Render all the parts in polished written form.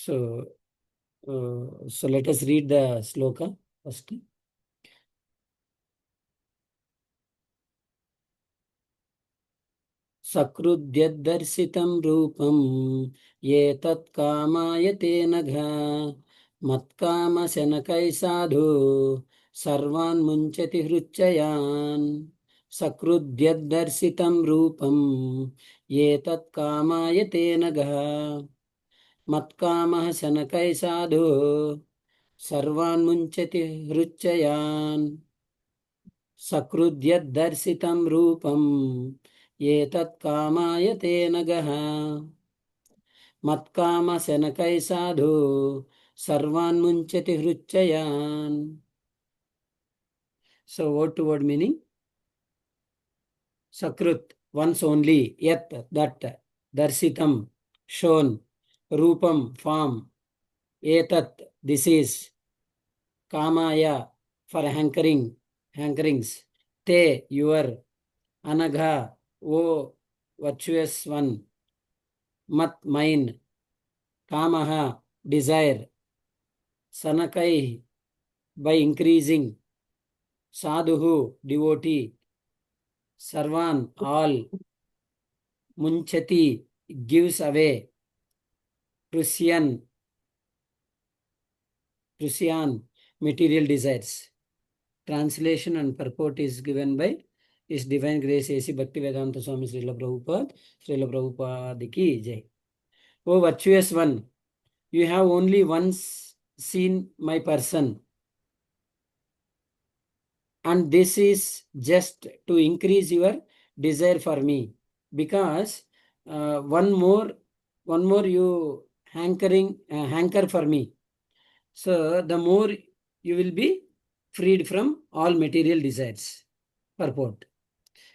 So let us read the sloka first. सकृद्यद्दर्शितं रूपं ये तत्कामायते नघा मत्कामशनकै साधु सर्वान् मुञ्चति हृच्चयान् सकृद्यद्दर्शितं रूपं ये तत्कामायते नघः मत्कामः शनकै साधु सर्वान् मुञ्चति हृच्चयान् सकृद्यद्दर्शितं रूपं ये तत्कामायते नघः मत्कामशनकै साधु सर्वान् मुञ्चति हृच्चयान्. So word to word meaning: Sakrut, once only; Yat, that; Darsitam, shown; Rupam, form; Etat, this is; Kamaya, for hankerings; Te, your; Anagha, O virtuous one; Mat, mine; Kamaha, desire; Sanakai, by increasing; Sadhuhu, devotee; Sarvan, all; Munchati, gives away; Prusyan, material desires. Translation and purport is given by His Divine Grace A.C. Bhaktivedanta Swami Srila Prabhupada. Srila Prabhupada ki jai. O virtuous one, you have only once seen my person, and this is just to increase your desire for me, because one more you hanker for me. So the more you will be freed from all material desires. Purport.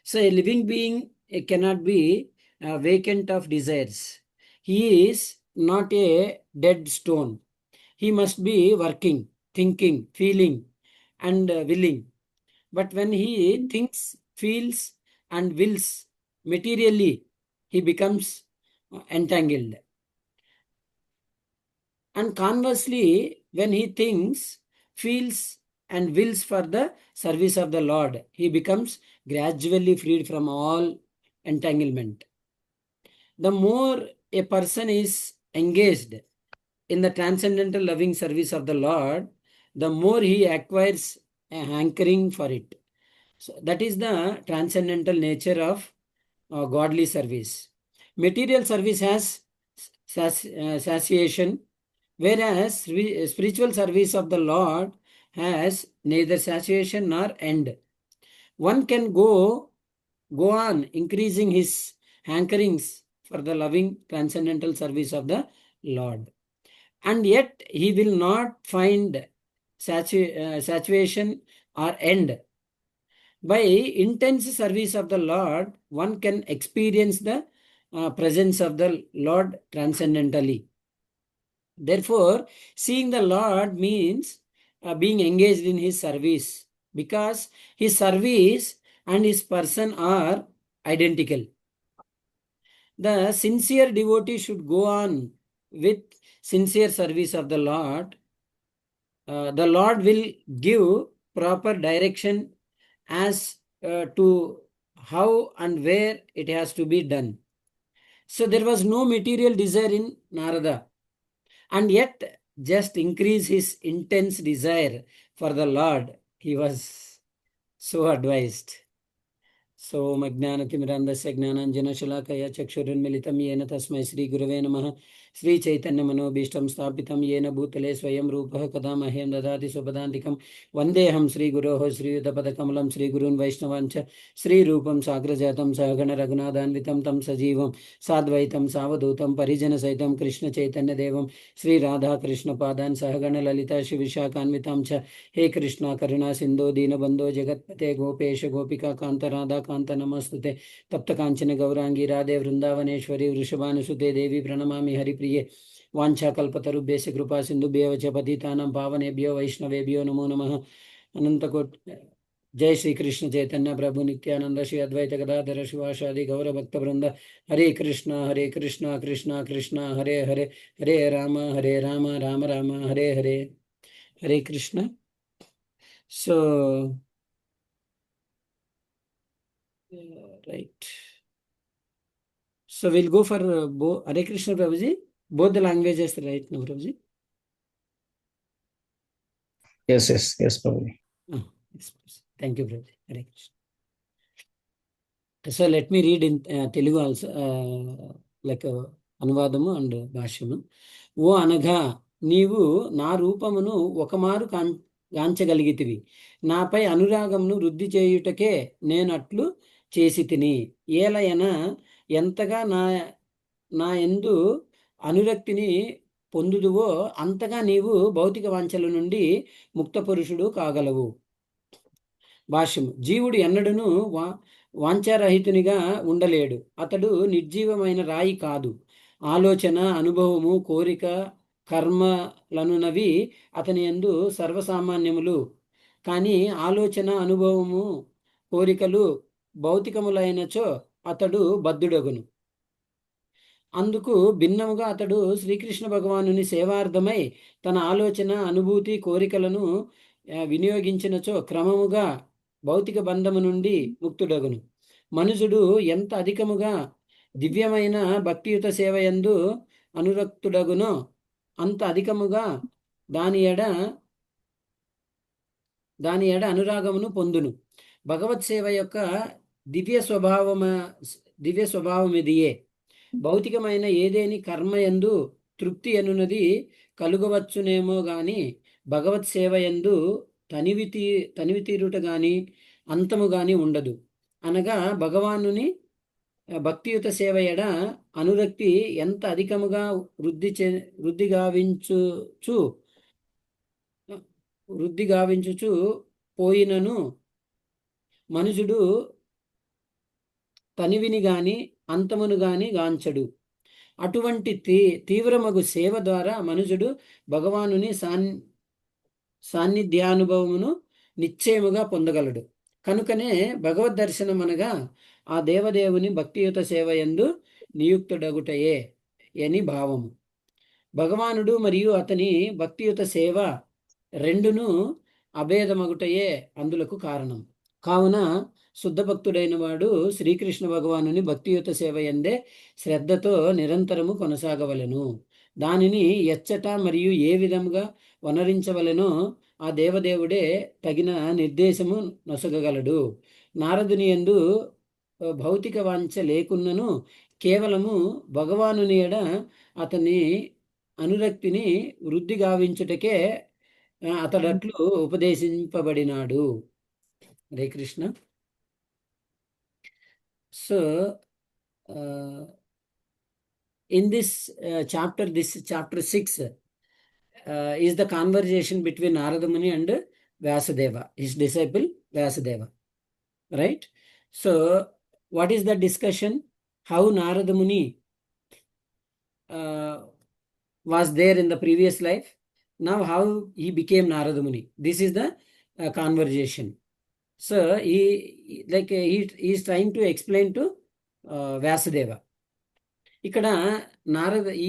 So a living being cannot be vacant of desires. He is not a dead stone. He must be working, thinking, feeling, and willing. But when he thinks, feels, and wills materially, he becomes entangled. And conversely, when he thinks, feels, and wills for the service of the Lord, he becomes gradually freed from all entanglement. The more a person is engaged in the transcendental loving service of the Lord, the more he acquires a hankering for it. So that is the transcendental nature of godly service. Material service has satiation, whereas spiritual service of the Lord has neither satiation nor end. One can go on increasing his hankerings for the loving transcendental service of the Lord, and yet he will not find saturation or end. By intense service of the Lord, one can experience the presence of the Lord transcendentally. Therefore, seeing the Lord means being engaged in his service, because his service and his person are identical. The sincere devotee should go on with sincere service of the Lord. The Lord will give proper direction as to how and where it has to be done. So there was no material desire in Narada, and yet just increase his intense desire for the Lord, he was so advised. So Majnanatimirandasya Gnananjanashalakaya Chakshurinmilitam Yena Tasmai Sri Gurave Namaha. Sri Chaitanya Manobishtam Stapitam Yena Bhutale Swayam Rupaha Kadamahyam Dadati Subhadantikam Vandeham Sri Guroho Sri Yudapadakamalam Sri Gurun Vaishnavancha Sri Rupam Sagrajatam Sahagana Raghunathanvitam Tam Sajivam Sadvaitam Savadutam Parijana Saitam Krishna Chaitanya Devam Sri Radha Krishna Padan Sahagana Lalita Shivishakanvitam Cha. He Krishna Karuna Sindhu Dinabandho Jagatpate Gopesha Gopika Kanta Radha Kanta Namastute Tapta Kanchana Gaurangi Radhe Vrindavaneshwari Vrishabhanusute Devi Pranamami Hari Priye Vancha Kalpatarubhyasya Krupa Sindhubhyevacha Patitanam Pavanebhyo Vaishnavebhyo Namo Namaha. Anantakot जय श्री कृष्ण चैतन्य प्रभु नित्यानंद श्री अद्वैत गदाधर शिवासादि गौर भक्त वृंद। हरे कृष्णा कृष्णा कृष्णा हरे हरे, हरे राम राम राम हरे हरे। हरे Krishna. So, right. So we'll go for Hare Krishna Prabhuji. Both the languages, right now, Prabhuji? Yes, Prabhuji. Oh, yes, please. Thank you, Prabhuji. Hare Krishna. So let me read in Telugu also, like అనువాదము and భాష్యము. ఓ అనగా నీవు నా రూపమును ఒకమారు గాంచగలిగితివి, నాపై అనురాగమును వృద్ధి చేయుటకే నేనట్లు చేసి తిని. ఏలయన ఎంతగా నా యందు అనురక్తిని పొందుదువో అంతగా నీవు భౌతిక వాంఛల నుండి ముక్త పురుషుడు కాగలవు. భాష్యము. జీవుడు ఎన్నడూను వాంఛారహితునిగా ఉండలేడు. అతడు నిర్జీవమైన రాయి కాదు. ఆలోచన, అనుభవము, కోరిక, కర్మలనునవి అతని యందు సర్వసామాన్యములు. కానీ ఆలోచన, అనుభవము, కోరికలు భౌతికములైనచో అతడు బద్ధుడగును. అందుకు భిన్నముగా అతడు శ్రీకృష్ణ భగవానుని సేవార్థమై తన ఆలోచన, అనుభూతి, కోరికలను వినియోగించినచో క్రమముగా భౌతిక బంధము నుండి ముక్తుడగును. మనుషుడు ఎంత అధికముగా దివ్యమైన భక్తియుత సేవయందు అనురక్తుడగునో అంత అధికముగా దాని ఎడ అనురాగమును పొందును. భగవత్ సేవ యొక్క దివ్య స్వభావం ఇదియే. భౌతికమైన ఏదేని కర్మయందు తృప్తి అనున్నది కలుగవచ్చునేమో గాని భగవత్ సేవ యందు తనివి తీరుట గాని అంతము గాని ఉండదు. అనగా భగవానుని భక్తియుత సేవ ఎడ అనురక్తి ఎంత అధికముగా వృద్ధి గావించుచు పోయినను మనుషుడు తనివిని గాని అంతమును గాని గాంచడు. అటువంటి తీవ్రమగు సేవ ద్వారా మనుషుడు భగవానుని సాన్నిధ్యానుభవమును నిశ్చయముగా పొందగలడు. కనుకనే భగవద్ దర్శనం అనగా ఆ దేవదేవుని భక్తియుత సేవ యందు నియుక్తుడగుటయే అని భావము. భగవానుడు మరియు అతని భక్తియుత సేవ రెండును అభేదమగుటయే అందులకు కారణం. కావున శుద్ధ భక్తుడైన వాడు శ్రీకృష్ణ భగవానుని భక్తియుత సేవ యందే శ్రద్ధతో నిరంతరము కొనసాగవలెను. దానిని ఎచ్చట మరియు ఏ విధముగా వనరించవలెనో ఆ దేవదేవుడే తగిన నిర్దేశము నొసగగలడు. నారదుని యందు భౌతిక వాంఛ లేకున్నను కేవలము భగవానుని ఎడ అతని అనురక్తిని వృద్ధి గావించుటకే అతడట్లు ఉపదేశింపబడినాడు. Hare Krishna. So in this chapter 6 is the conversation between Narada Muni and Vyasadeva, his disciple Vyasadeva, right? So what is the discussion? How Narada Muni was there in the previous life, now how he became Narada Muni. This is the conversation. So he is trying to explain to Vyasadeva. ఇక్కడ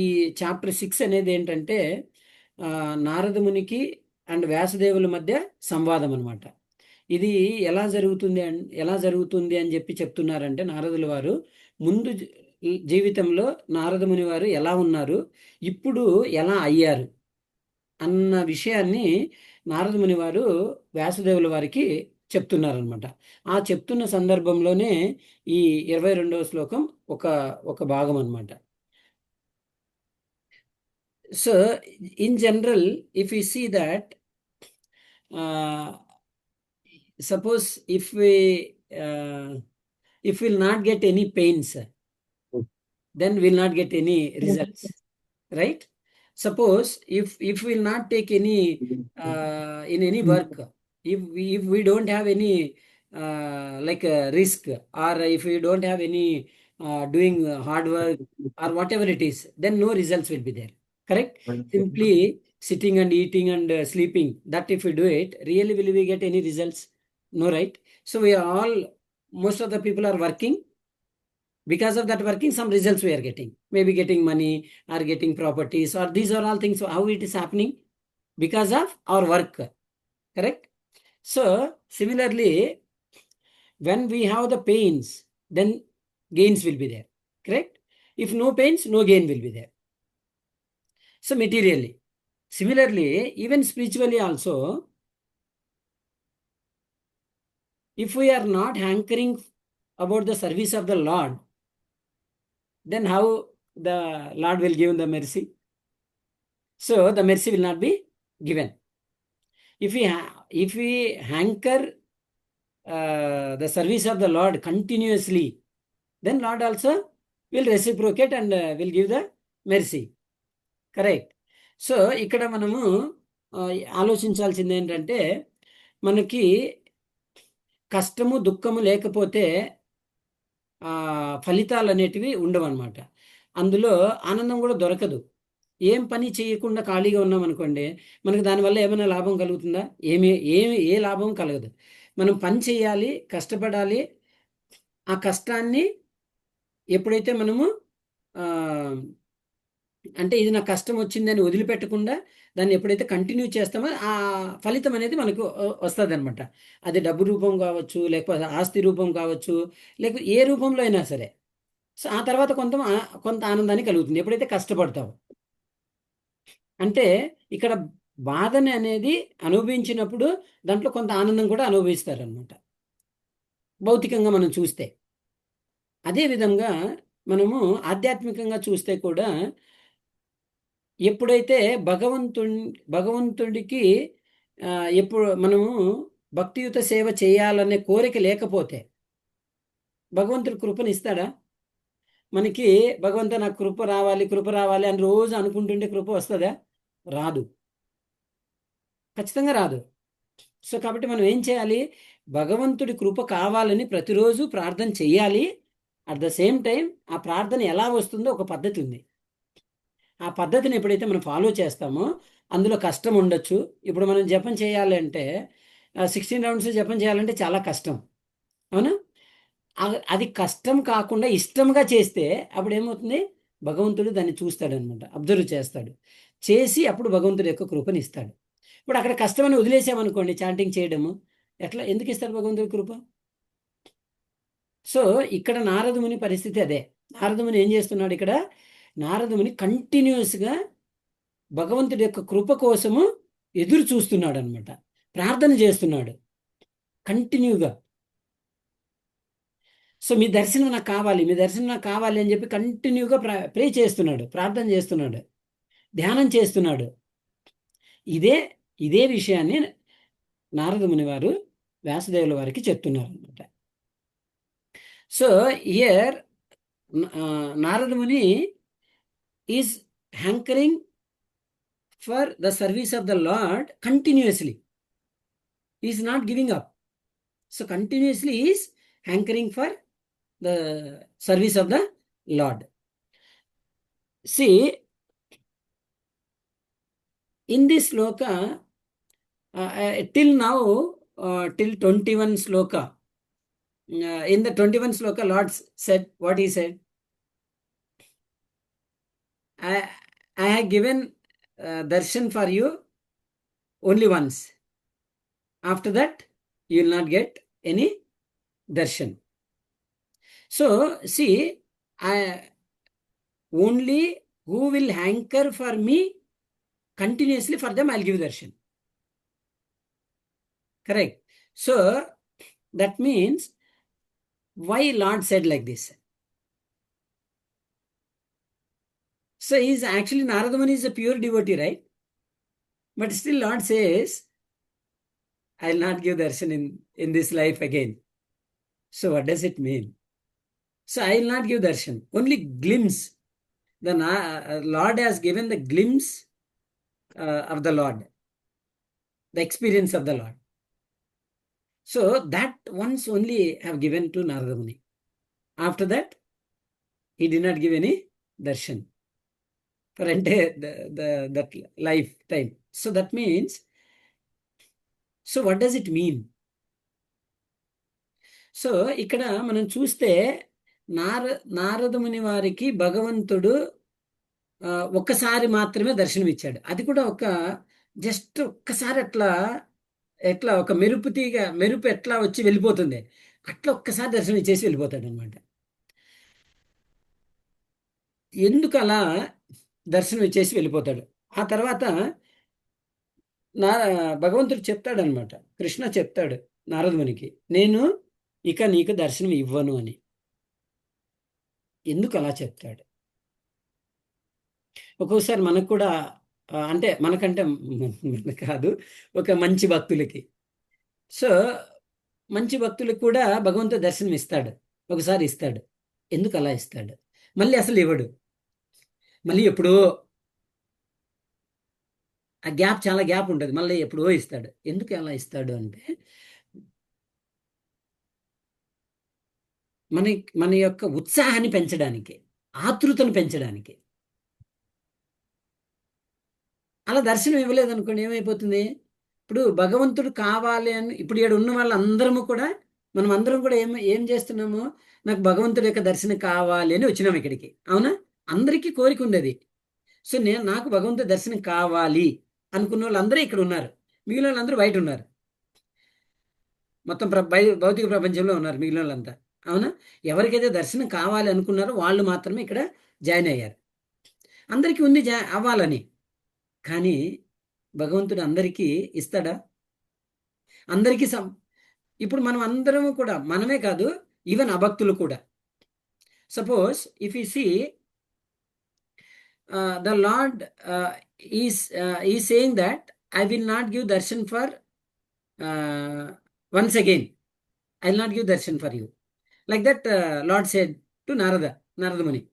ఈ chapter 6 అనేది ఏంటంటే Narada మునికి and వ్యాసదేవుల మధ్య సంవాదం అనమాట. ఇది ఎలా జరుగుతుంది అని చెప్పి చెప్తున్నారంటే నారదుల వారు ముందు జీవితంలో నారద ముని వారు ఎలా ఉన్నారు, ఇప్పుడు ఎలా అయ్యారు అన్న విషయాన్ని నారద ముని వారు వ్యాసదేవుల వారికి చెప్తున్నారనమాట. ఆ చెప్తున్న సందర్భంలోనే ఈ 22వ శ్లోకం ఒక భాగం అనమాట. So in general if you see that suppose if will not get any pains, then will not get any results, right? Suppose if we will not take any in any work, if we don't have any risk, or if we don't have any doing hard work or whatever it is, then no results will be there, correct? Simply sitting and eating and sleeping, that if we do it, really will we get any results? No, right? So we are all, most of the people are working. Because of that working, some results we are getting. Maybe getting money or getting properties, or these are all things. So how it is happening? Because of our work. Correct? So similarly, when we have the pains, then gains will be there. Correct? If no pains, no gain will be there. So materially. Similarly, even spiritually also, if we are not hankering about the service of the Lord, then how the Lord will give the mercy? So the mercy will not be given. If we hanker the service of the Lord continuously, then Lord also will reciprocate and will give the mercy. Correct. So ఇక్కడ మనము ఆలోచించాల్సింది ఏంటంటే, మనకి కష్టము దుఃఖము లేకపోతే ఫలితాలు అనేటివి ఉండవు అనమాట. అందులో ఆనందం కూడా దొరకదు. ఏం పని చేయకుండా ఖాళీగా ఉన్నాం అనుకోండి, మనకు దానివల్ల ఏమైనా లాభం కలుగుతుందా? ఏ లాభం కలగదు. మనం పని చేయాలి, కష్టపడాలి. ఆ కష్టాన్ని ఎప్పుడైతే మనము అంటే ఇది నాకు కష్టం వచ్చిందని వదిలిపెట్టకుండా దాన్ని ఎప్పుడైతే కంటిన్యూ చేస్తామో ఆ ఫలితం అనేది మనకు వస్తుంది అనమాట. అది డబ్బు రూపం కావచ్చు, లేకపోతే ఆస్తి రూపం కావచ్చు, లేకపోతే ఏ రూపంలో అయినా సరే. సో ఆ తర్వాత కొంత ఆనందాన్ని కలుగుతుంది ఎప్పుడైతే కష్టపడతావు. అంటే ఇక్కడ బాధని అనేది అనుభవించినప్పుడు దాంట్లో కొంత ఆనందం కూడా అనుభవిస్తారనమాట, భౌతికంగా మనం చూస్తే. అదేవిధంగా మనము ఆధ్యాత్మికంగా చూస్తే కూడా ఎప్పుడైతే భగవంతుడికి ఎప్పుడు మనము భక్తియుత సేవ చేయాలనే కోరిక లేకపోతే భగవంతుడి కృపను ఇస్తాడా? మనకి భగవంతు నాకు కృప రావాలి అని రోజు అనుకుంటుంటే కృప వస్తుందా? రాదు, ఖచ్చితంగా రాదు. సో కాబట్టి మనం ఏం చేయాలి? భగవంతుడి కృప కావాలని ప్రతిరోజు ప్రార్థన చెయ్యాలి. అట్ ద సేమ్ టైం ఆ ప్రార్థన ఎలా వస్తుందో ఒక పద్ధతి ఉంది. ఆ పద్ధతిని ఎప్పుడైతే మనం ఫాలో చేస్తామో అందులో కష్టం ఉండొచ్చు. ఇప్పుడు మనం జపం చేయాలంటే 16 రౌండ్స్ జపం చేయాలంటే చాలా కష్టం, అవునా? అది కష్టం కాకుండా ఇష్టంగా చేస్తే అప్పుడు ఏమవుతుంది? భగవంతుడు దాన్ని చూస్తాడనమాట, అబ్జర్వ్ చేస్తాడు. చేసి అప్పుడు భగవంతుడి యొక్క కృపని ఇస్తాడు. ఇప్పుడు అక్కడ కష్టమని వదిలేసామనుకోండి, చాంటింగ్ చేయడము, ఎందుకు ఇస్తాడు భగవంతుడి కృప? సో ఇక్కడ నారదముని పరిస్థితి అదే. నారదముని ఏం చేస్తున్నాడు ఇక్కడ? నారదముని కంటిన్యూస్గా భగవంతుడి యొక్క కృప కోసము ఎదురు చూస్తున్నాడు అనమాట, ప్రార్థన చేస్తున్నాడు కంటిన్యూగా. సో మీ దర్శనం నాకు కావాలి అని చెప్పి కంటిన్యూగా ప్రే చేస్తున్నాడు, ప్రార్థన చేస్తున్నాడు, ధ్యానం చేస్తున్నాడు. ఇదే విషయాన్ని నారదముని వారు వ్యాసదేవుల వారికి చెప్తున్నారు అనమాట. So here Naradamuni is hankering for the service of the lord continuously, is not giving up. So continuously is hankering for the service of the Lord. See, in this sloka, till now, till 21 sloka, in the 21 sloka, Lord said, what he said? I have given darshan for you only once. After that, you will not get any darshan. So, see, only who will hanker for me continuously, for them I'll give darshan. Correct. So, that means, why Lord said like this? So, actually Naradamuni is a pure devotee, right? But still Lord says, I'll not give darshan in this life again. So, what does it mean? So, I will not give darshan, only glimpse. The Lord has given the glimpse of the Lord, the experience of the Lord. So, that once only have given to Naradamuni. After that, he did not give any darshan for entire that lifetime. So, that means, so what does it mean? So ఇక్కడ మనం చూస్తే నారద ముని వారికి భగవంతుడు ఒక్కసారి మాత్రమే దర్శనమిచ్చాడు. అది కూడా just ఒక్కసారి అట్లా, ఎట్లా ఒక మెరుపు ఎట్లా వచ్చి వెళ్ళిపోతుంది, అట్లా ఒక్కసారి దర్శనం ఇచ్చేసి వెళ్ళిపోతాడు అనమాట. ఎందుకు అలా దర్శనం ఇచ్చేసి వెళ్ళిపోతాడు? ఆ తర్వాత నా భగవంతుడు చెప్తాడనమాట, కృష్ణ చెప్తాడు నారదమునికి, నేను ఇక నీకు దర్శనం ఇవ్వను అని. ఎందుకు అలా చెప్తాడు? ఒక్కోసారి మనకు కూడా అంటే మనకంటే మనకు కాదు, ఒక మంచి భక్తులకి. సో మంచి భక్తులకు కూడా భగవంతుడు దర్శనం ఇస్తాడు, ఒకసారి ఇస్తాడు. ఎందుకు అలా ఇస్తాడు? మళ్ళీ అసలు ఇవ్వడు, మళ్ళీ ఎప్పుడో. ఆ గ్యాప్, చాలా గ్యాప్ ఉంటుంది, మళ్ళీ ఎప్పుడో ఇస్తాడు. ఎందుకు అలా ఇస్తాడు అంటే మన మన యొక్క ఉత్సాహాన్ని పెంచడానికి, ఆతృతను పెంచడానికి. అలా దర్శనం ఇవ్వలేదు అనుకోండి, ఏమైపోతుంది? ఇప్పుడు భగవంతుడు కావాలి అని, ఇప్పుడు ఇక్కడ ఉన్న వాళ్ళందరము కూడా, మనం అందరం కూడా ఏం ఏం చేస్తున్నాము? నాకు భగవంతుడి యొక్క దర్శనం కావాలి అని వచ్చినాము ఇక్కడికి, అవునా? అందరికీ కోరిక ఉండేది. సో నాకు భగవంతుడి దర్శనం కావాలి అనుకున్న వాళ్ళందరూ ఇక్కడ ఉన్నారు, మిగిలిన వాళ్ళందరూ బయట ఉన్నారు, మొత్తం భౌతిక ప్రపంచంలో ఉన్నారు మిగిలిన వాళ్ళంతా, అవునా? ఎవరికైతే దర్శనం కావాలి అనుకున్నారో వాళ్ళు మాత్రమే ఇక్కడ జాయిన్ అయ్యారు. అందరికీ ఉంది అవ్వాలని, కానీ భగవంతుడు అందరికీ ఇస్తాడా? అందరికీ ఇప్పుడు మనం అందరము కూడా, మనమే కాదు, ఈవెన్ అభక్తులు కూడా. Suppose if you see the lord is saying that I will not give darshan for once again, I will not give darshan for you. Like that, Lord said to Narada Muni.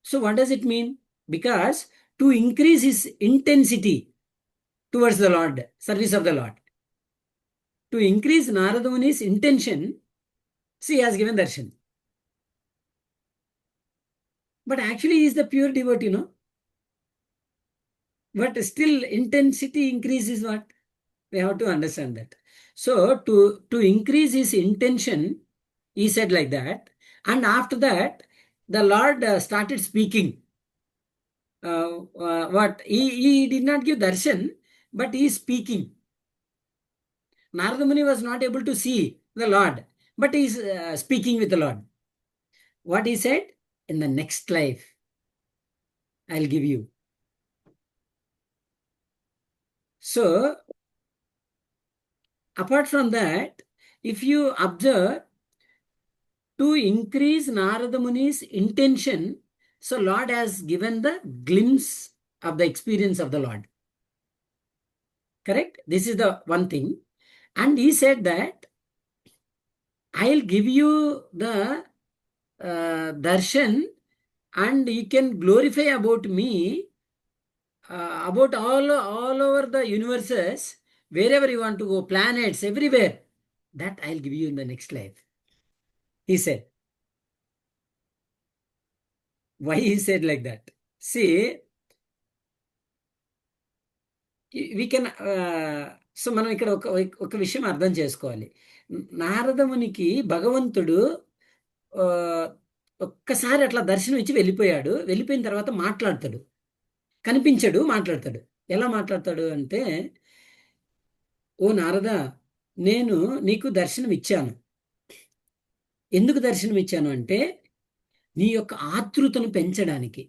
So what does it mean? Because to increase his intensity towards the Lord, service of the Lord, to increase Narada Muni's intention, he has given darshan. But actually he is the pure devotee, but still intensity increases what? We have to understand that. So to increase his intention, he said like that, and after that the Lord started speaking. What he did not give darshan, but he is speaking. Narada Muni was not able to see the Lord, but he is speaking with the Lord. What he said? In the next life I'll give you. So apart from that, if you observe, to increase Narada Muni's intention, so Lord has given the glimpse of the experience of the Lord. Correct? This is the one thing. And he said that I'll give you the darshan, and you can glorify about me, about all over the universes, wherever you want to go, planets, everywhere, that I'll give you in the next life, he said. Why he said like that? See, we can so మనం ఇక్కడ ఒక విషయం అర్థం చేసుకోవాలి. నారదమునికి భగవంతుడు ఒక్కసారి అట్లా దర్శనం ఇచ్చి వెళ్ళిపోయాడు. వెళ్ళిపోయిన తర్వాత మాట్లాడతాడు, కనిపించాడు, మాట్లాడతాడు. ఎలా మాట్లాడతాడు అంటే, ఓ నారద, నేను నీకు దర్శనం ఇచ్చాను. ఎందుకు దర్శనం ఇచ్చాను అంటే నీ యొక్క ఆతృతను పెంచడానికి.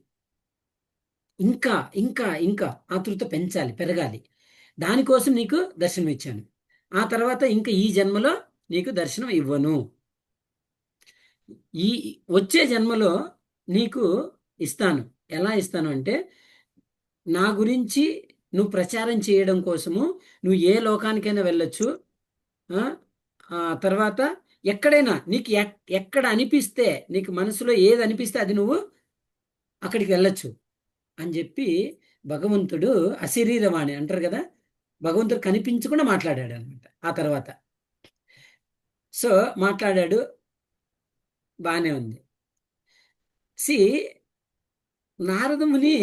ఇంకా ఇంకా ఇంకా ఆతృత పెంచాలి, పెరగాలి, దానికోసం నీకు దర్శనం ఇచ్చాను. ఆ తర్వాత ఇంకా ఈ జన్మలో నీకు దర్శనం ఇవ్వను, ఈ వచ్చే జన్మలో నీకు ఇస్తాను. ఎలా ఇస్తాను అంటే, నా గురించి నువ్వు ప్రచారం చేయడం కోసము నువ్వు ఏ లోకానికైనా వెళ్ళొచ్చు. తర్వాత ఎక్కడైనా నీకు ఎక్కడ అనిపిస్తే, నీకు మనసులో ఏది అనిపిస్తే అది నువ్వు అక్కడికి వెళ్ళొచ్చు అని చెప్పి భగవంతుడు అశరీరవాణి అంటారు కదా, భగవంతుడు కనిపించకుండా మాట్లాడాడు అనమాట. ఆ తర్వాత సో మాట్లాడాడు, బాగానే ఉంది. C Narada Muni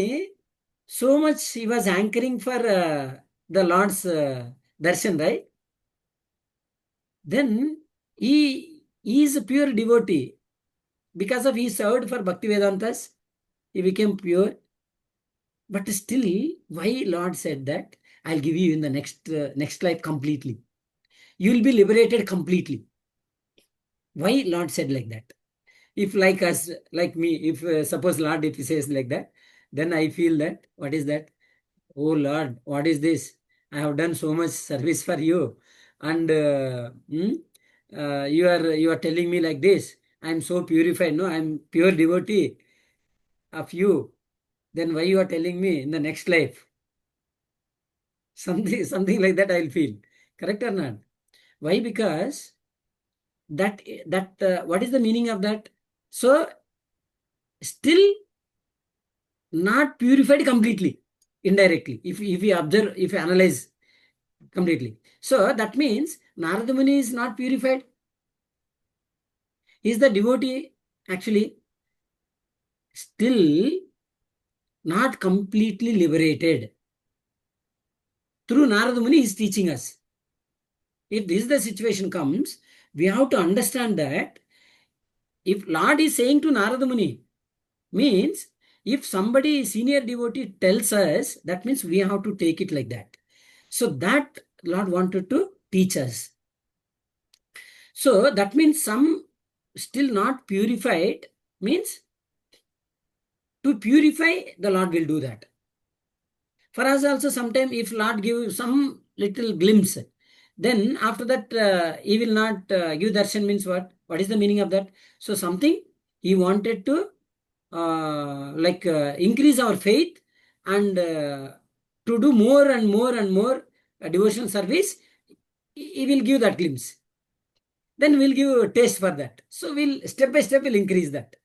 so much he was hankering for the Lord's darshan, right? Then He is a pure devotee. Because of he served for Bhakti Vedantas, he became pure. But still, why Lord said that? I'll give you in the next life completely. You will be liberated completely. Why Lord said like that? If like us, like me, if suppose Lord, if he says like that, then I feel that, what is that? Oh Lord, what is this? I have done so much service for you, and you are telling me like this. I am so purified. No, I am pure devotee of you. Then why you are telling me in the next life? Something like that I'll feel. Correct or not? Why? Because that what is the meaning of that? So still not purified completely, indirectly. If we observe, if we analyze completely. So that means Narada Muni is not purified. He is the devotee, actually, still not completely liberated. Through Narada Muni, he is teaching us. If this is the situation comes, we have to understand that if Lord is saying to Narada Muni, means if somebody senior devotee tells us, that means we have to take it like that. So that Lord wanted to teach us. So that means some still not purified, means to purify, the Lord will do that. For us also, sometime if Lord give some little glimpse, then after that he will not give darshan, means what? What is the meaning of that? So something he wanted to increase our faith, and to do more and more and more devotional service, he will give that glimpse. Then we'll give a taste for that. So we'll step by step will increase that.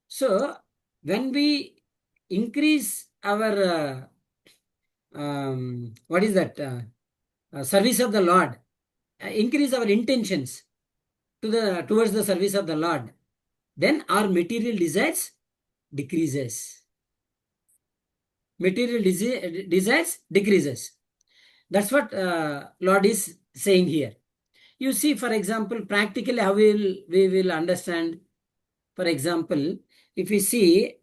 So when we increase our what is that service of the Lord, increase our intentions towards the service of the Lord, then our material desires decreases. Material desires decreases. That's what Lord is saying here. You see, for example, practically how we will understand. For example, if we see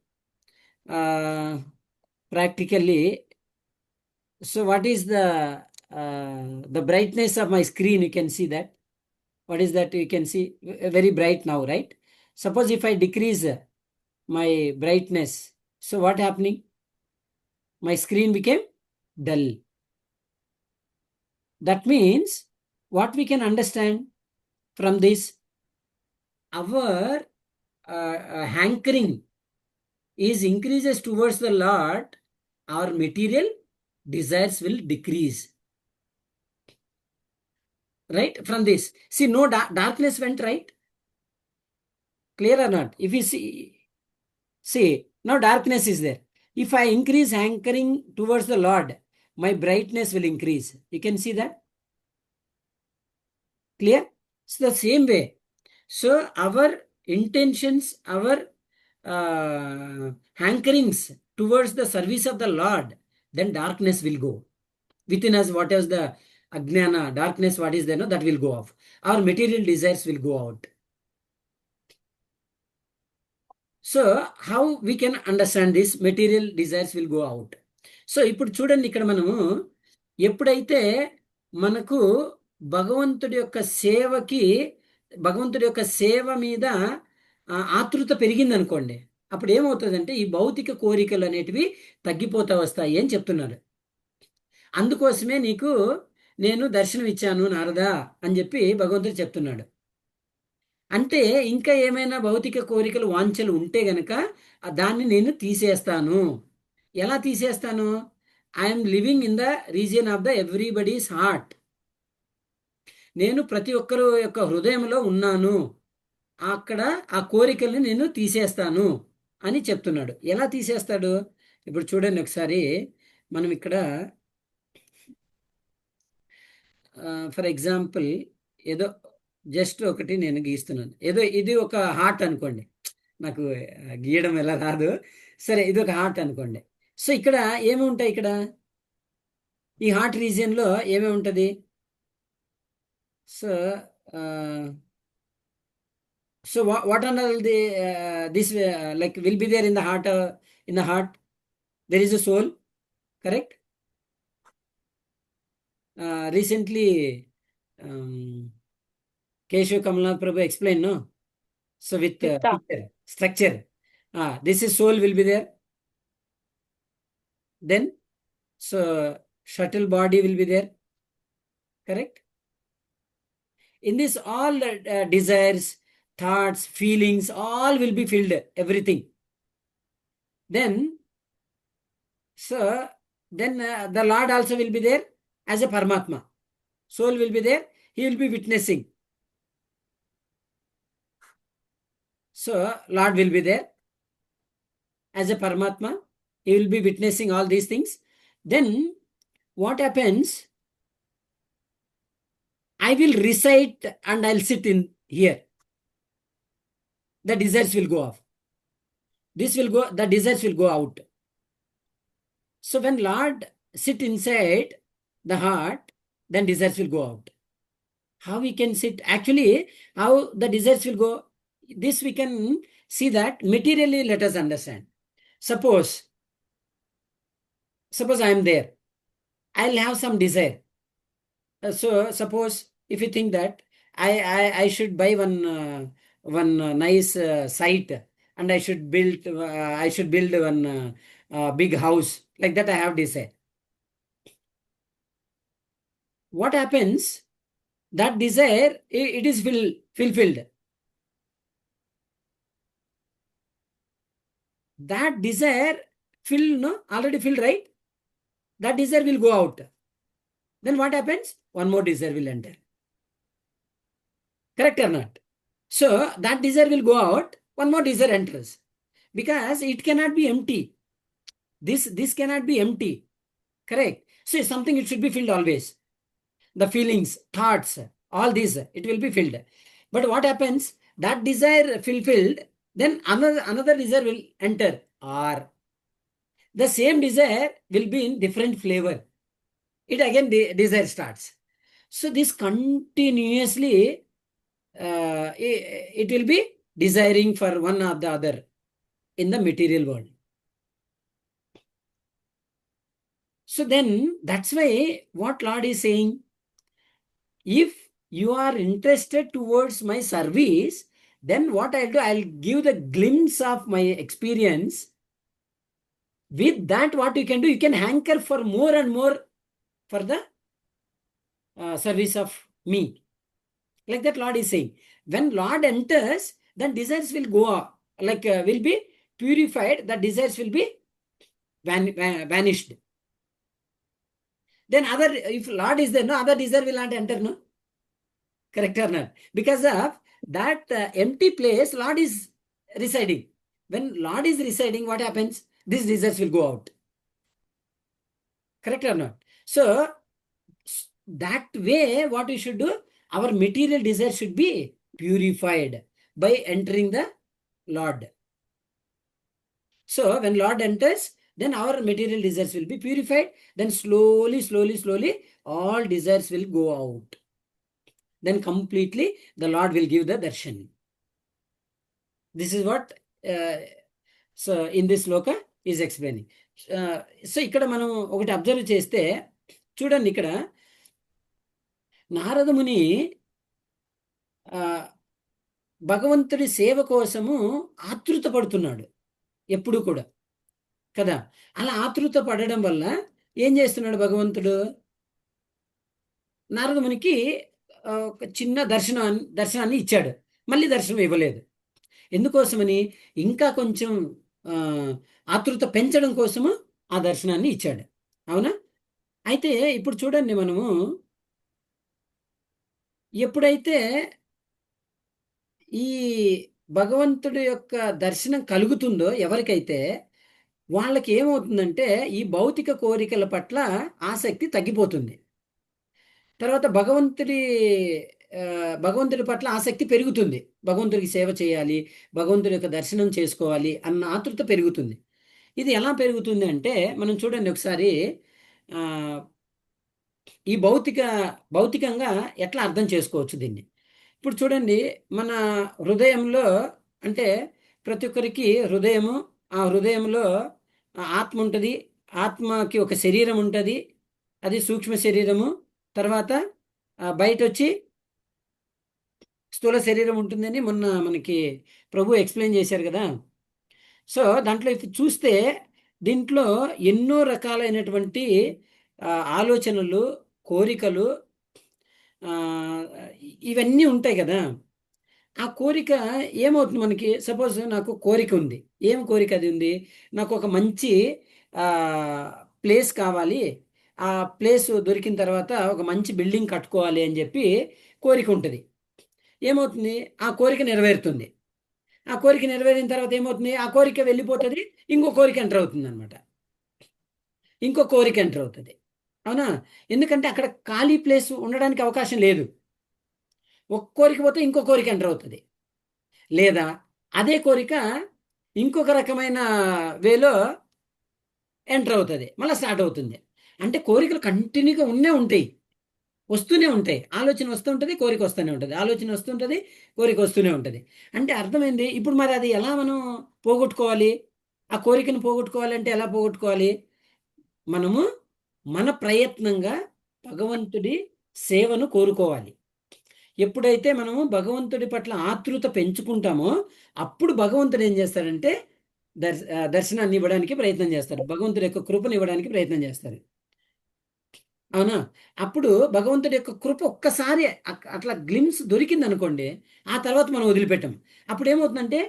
practically, so what is the brightness of my screen? You can see that. What is that? You can see very bright now, right? Suppose if I decrease my brightness, so what happening? My screen became dull. That means what we can understand from this, our hankering is increases towards the Lord, our material desires will decrease. Right? From this, see, no darkness went, right? Clear or not? If you see, now darkness is there. If I increase hankering towards the Lord, my brightness will increase. You can see that? Clear? It's the same way. So our intentions, our hankerings towards the service of the Lord, then darkness will go. Within us, what is the ajnana, darkness, what is there, no, that will go off. Our material desires will go out. So how we can understand this? Material desires will go out. So ఇప్పుడు చూడండి, ఇక్కడ మనము ఎప్పుడైతే మనకు భగవంతుడి యొక్క సేవకి, భగవంతుడి యొక్క సేవ మీద ఆతృత పెరిగింది అనుకోండి, అప్పుడు ఏమవుతుందంటే ఈ భౌతిక కోరికలు అనేటివి తగ్గిపోతా వస్తాయి అని చెప్తున్నారు. అందుకోసమే నీకు నేను దర్శనం ఇచ్చాను నారదా అని చెప్పి భగవంతుడు చెప్తున్నాడు. అంటే ఇంకా ఏమైనా భౌతిక కోరికలు, వాంఛలు ఉంటే గనక దాన్ని నేను తీసేస్తాను. ఎలా తీసేస్తాను? I'm living in the region of the everybody's heart. నేను ప్రతి ఒక్కరు యొక్క హృదయంలో ఉన్నాను. అక్కడ ఆ కోరికల్ని నేను తీసేస్తాను అని చెప్తున్నాడు. ఎలా తీసేస్తాడు? ఇప్పుడు చూడండి ఒకసారి, మనం ఇక్కడ ఫర్ ఎగ్జాంపుల్ ఏదో జస్ట్ ఒకటి నేను గీస్తున్నాను. ఏదో ఇది ఒక హార్ట్ అనుకోండి, నాకు గీయడం ఎలా రాదు. సరే, ఇది ఒక హార్ట్ అనుకోండి. సో ఇక్కడ ఏమి ఉంటాయి? ఇక్కడ ఈ హార్ట్ రీజియన్లో ఏమేమి ఉంటుంది? So So what are all the this like will be there in the heart? In the heart, there is a soul, correct? Recently, Keshav Kamala Prabhu explained, no? So with Chitta. picture, structure, this is soul will be there. Then, so shuttle body will be there, correct? In this, all desires, thoughts, feelings, all will be filled, everything. Then, so then the Lord also will be there as a Paramatma. Soul will be there, he will be witnessing. So Lord will be there as a Paramatma, he will be witnessing all these things. Then what happens? I will recite and I'll sit in here. The desires will go off. This will go, the desires will go out. So when Lord sit inside the heart, then desires will go out. How we can sit? Actually, how the desires will go? This we can see that materially. Let us understand. Suppose I am there. I'll have some desire. So suppose if you think that I should buy one nice site, and I should build one big house, like that. I have desire. What happens? That desire, it is fulfilled. That desire already filled, right? That desire will go out. Then what happens? One more desire will enter. Correct or not? So that desire will go out, one more desire enters. Because it cannot be empty. This cannot be empty. Correct? So something, it should be filled always. The feelings, thoughts, all these, it will be filled. But what happens? That desire fulfilled, then another desire will enter, or the same desire will be in different flavor. It again, the desire starts. So this continuously, it will be desiring for one or the other in the material world. So then that's why what Lord is saying, if you are interested towards my service, then what I'll do, I'll give the glimpse of my experience. With that, what you can do, you can hanker for more and more for the service of me. Like that Lord is saying. When Lord enters, then desires will go up, will be purified, the desires will be vanished. Then if Lord is there, no other desire will not enter, no? Correct or not? Because of that empty place, Lord is residing. When Lord is residing, what happens? These desires will go out. Correct or not? So that way, what we should do, our material desire should be purified by entering the Lord. So when Lord enters, then our material desires will be purified. Then slowly, all desires will go out. Then completely the Lord will give the darshan. This is what so in this sloka is explaining. So ఇక్కడ మనం ఒకటి observe చేస్తే చూడండి, ఇక్కడ నారద ముని భగవంతుడి సేవ కోసము ఆతృత పడుతున్నాడు ఎప్పుడు కూడా కదా. అలా ఆతృత పడడం వల్ల ఏం చేస్తున్నాడు భగవంతుడు? నారద మునికి ఒక చిన్న దర్శనాన్ని ఇచ్చాడు, మళ్ళీ దర్శనం ఇవ్వలేదు. ఎందుకోసమని? ఇంకా కొంచెం ఆతృత పెంచడం కోసము ఆ దర్శనాన్ని ఇచ్చాడు. అవునా? అయితే ఇప్పుడు చూడండి, మనము ఎప్పుడైతే ఈ భగవంతుడి యొక్క దర్శనం కలుగుతుందో ఎవరికైతే, వాళ్ళకి ఏమవుతుందంటే ఈ భౌతిక కోరికల పట్ల ఆసక్తి తగ్గిపోతుంది. తర్వాత భగవంతుడి పట్ల ఆసక్తి పెరుగుతుంది. భగవంతుడికి సేవ చేయాలి, భగవంతుడి యొక్క దర్శనం చేసుకోవాలి అన్న ఆతృత పెరుగుతుంది. ఇది ఎలా పెరుగుతుంది అంటే, మనం చూడండి ఒకసారి ఈ భౌతికంగా ఎట్లా అర్థం చేసుకోవచ్చు దీన్ని. ఇప్పుడు చూడండి, మన హృదయంలో అంటే ప్రతి ఒక్కరికి హృదయము, ఆ హృదయంలో ఆత్మ ఉంటుంది. ఆత్మకి ఒక శరీరం ఉంటుంది, అది సూక్ష్మ శరీరము. తర్వాత బయట వచ్చి స్థూల శరీరం ఉంటుందని మొన్న మనకి ప్రభు ఎక్స్ప్లెయిన్ చేశారు కదా. సో దాంట్లో అయితే చూస్తే దీంట్లో ఎన్నో రకాలైనటువంటి ఆలోచనలు, కోరికలు, ఆ, ఇవన్నీ ఉంటాయి కదా. ఆ కోరిక ఏమవుతుంది మనకి? సపోజ్ నాకు కోరిక ఉంది. ఏం కోరిక అది ఉంది? నాకు ఒక మంచి ప్లేస్ కావాలి. ఆ ప్లేస్ దొరికిన తర్వాత ఒక మంచి బిల్డింగ్ కట్టుకోవాలి అని చెప్పి కోరిక ఉంటుంది. ఏమవుతుంది? ఆ కోరిక నెరవేరుతుంది. ఆ కోరిక నెరవేరిన తర్వాత ఏమవుతుంది? ఆ కోరిక వెళ్ళిపోతుంది, ఇంకో కోరిక ఎంటర్ అవుతుంది అనమాట. ఇంకో కోరిక ఎంటర్ అవుతుంది. అవునా? ఎందుకంటే అక్కడ ఖాళీ ప్లేస్ ఉండడానికి అవకాశం లేదు. ఒక కోరిక పోతే ఇంకో కోరిక ఎంటర్ అవుతుంది. లేదా అదే కోరిక ఇంకొక రకమైన వేలో ఎంటర్ అవుతుంది, మళ్ళీ స్టార్ట్ అవుతుంది. అంటే కోరికలు కంటిన్యూగా ఉంటాయి, వస్తూనే ఉంటాయి. ఆలోచన వస్తుంటుంది, కోరిక వస్తూనే ఉంటుంది. ఆలోచన వస్తుంటుంది, కోరిక వస్తూనే ఉంటుంది. అంటే అర్థమైంది. ఇప్పుడు మరి అది ఎలా మనం పోగొట్టుకోవాలి? ఆ కోరికను పోగొట్టుకోవాలంటే ఎలా పోగొట్టుకోవాలి? మనము మన ప్రయత్నంగా భగవంతుడి సేవను కోరుకోవాలి. ఎప్పుడైతే మనము భగవంతుడి పట్ల ఆతృత పెంచుకుంటామో అప్పుడు భగవంతుడు ఏం చేస్తాడంటే దర్శనాన్ని ఇవ్వడానికి ప్రయత్నం చేస్తారు. భగవంతుడి యొక్క కృపను ఇవ్వడానికి ప్రయత్నం చేస్తారు. అవునా? అప్పుడు భగవంతుడి యొక్క కృప ఒక్కసారి అట్లా గ్లిమ్స్ దొరికింది అనుకోండి, ఆ తర్వాత మనం వదిలిపెట్టాం. అప్పుడు ఏమవుతుందంటే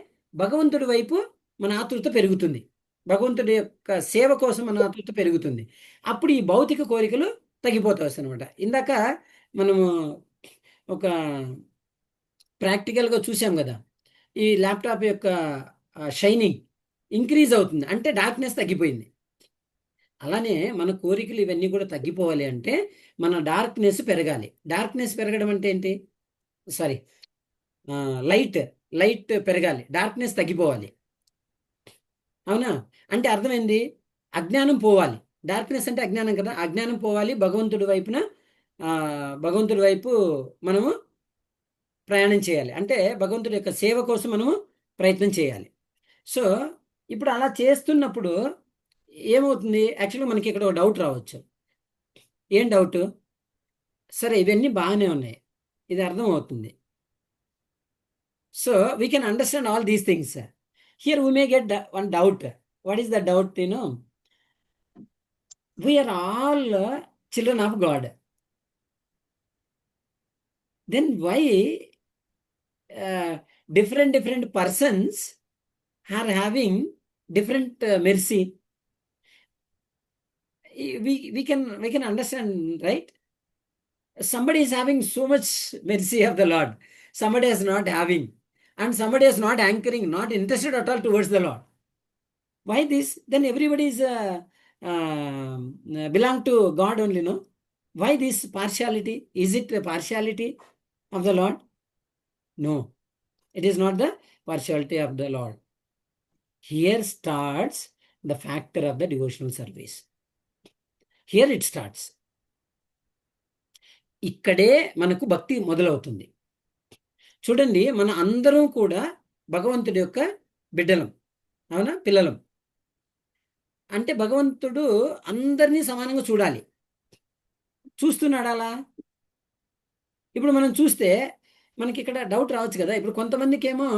భగవంతుడి వైపు మన ఆతృత పెరుగుతుంది. భగవంతుడి యొక్క సేవ కోసం మన ఆతృత పెరుగుతుంది. అప్పుడు ఈ భౌతిక కోరికలు తగ్గిపోతాయి అనమాట. ఇందాక మనము ఒక ప్రాక్టికల్గా చూసాం కదా, ఈ ల్యాప్టాప్ యొక్క షైనింగ్ ఇంక్రీజ్ అవుతుంది అంటే డార్క్నెస్ తగ్గిపోయింది. అలానే మన కోరికలు ఇవన్నీ కూడా తగ్గిపోవాలి అంటే మన డార్క్నెస్ పెరగాలి. డార్క్నెస్ పెరగడం అంటే ఏంటి? సారీ, లైట్ లైట్ పెరగాలి, డార్క్నెస్ తగ్గిపోవాలి. అవునా? అంటే అర్థమైంది, అజ్ఞానం పోవాలి. డార్క్నెస్ అంటే అజ్ఞానం కదా, అజ్ఞానం పోవాలి. భగవంతుడి వైపున భగవంతుడి వైపు మనము ప్రయాణం చేయాలి. అంటే భగవంతుడి యొక్క సేవ కోసం మనము ప్రయత్నం చేయాలి. సో ఇప్పుడు అలా చేస్తున్నప్పుడు ఏమవుతుంది? యాక్చువల్గా మనకి ఇక్కడ ఒక డౌట్ రావచ్చు. ఏం డౌట్? సరే, ఇవన్నీ బాగానే ఉన్నాయి, ఇది అర్థం అవుతుంది. So we can understand all these things. Here we may get one doubt. What is the doubt? We are all children of God. Then why different persons are having different mercy? We can understand, right? Somebody is having so much mercy of the Lord, somebody is not having, and somebody is not anchoring, not interested at all towards the Lord. Why this? Then everybody is belong to God only, no? Why this partiality? Is it a partiality of the Lord? No, it is not the partiality of the Lord. Here starts the factor of the devotional service. Here it starts. ఇక్కడే మనకు భక్తి మొదలవుతుంది. చూడండి, మన అందరం కూడా భగవంతుడి యొక్క బిడ్డలం, అవునా? పిల్లలం. అంటే భగవంతుడు అందరినీ సమానంగా చూడాలి. చూస్తున్నాడు అలా? ఇప్పుడు మనం చూస్తే మనకి ఇక్కడ డౌట్ రావచ్చు కదా. ఇప్పుడు కొంతమందికి ఏమో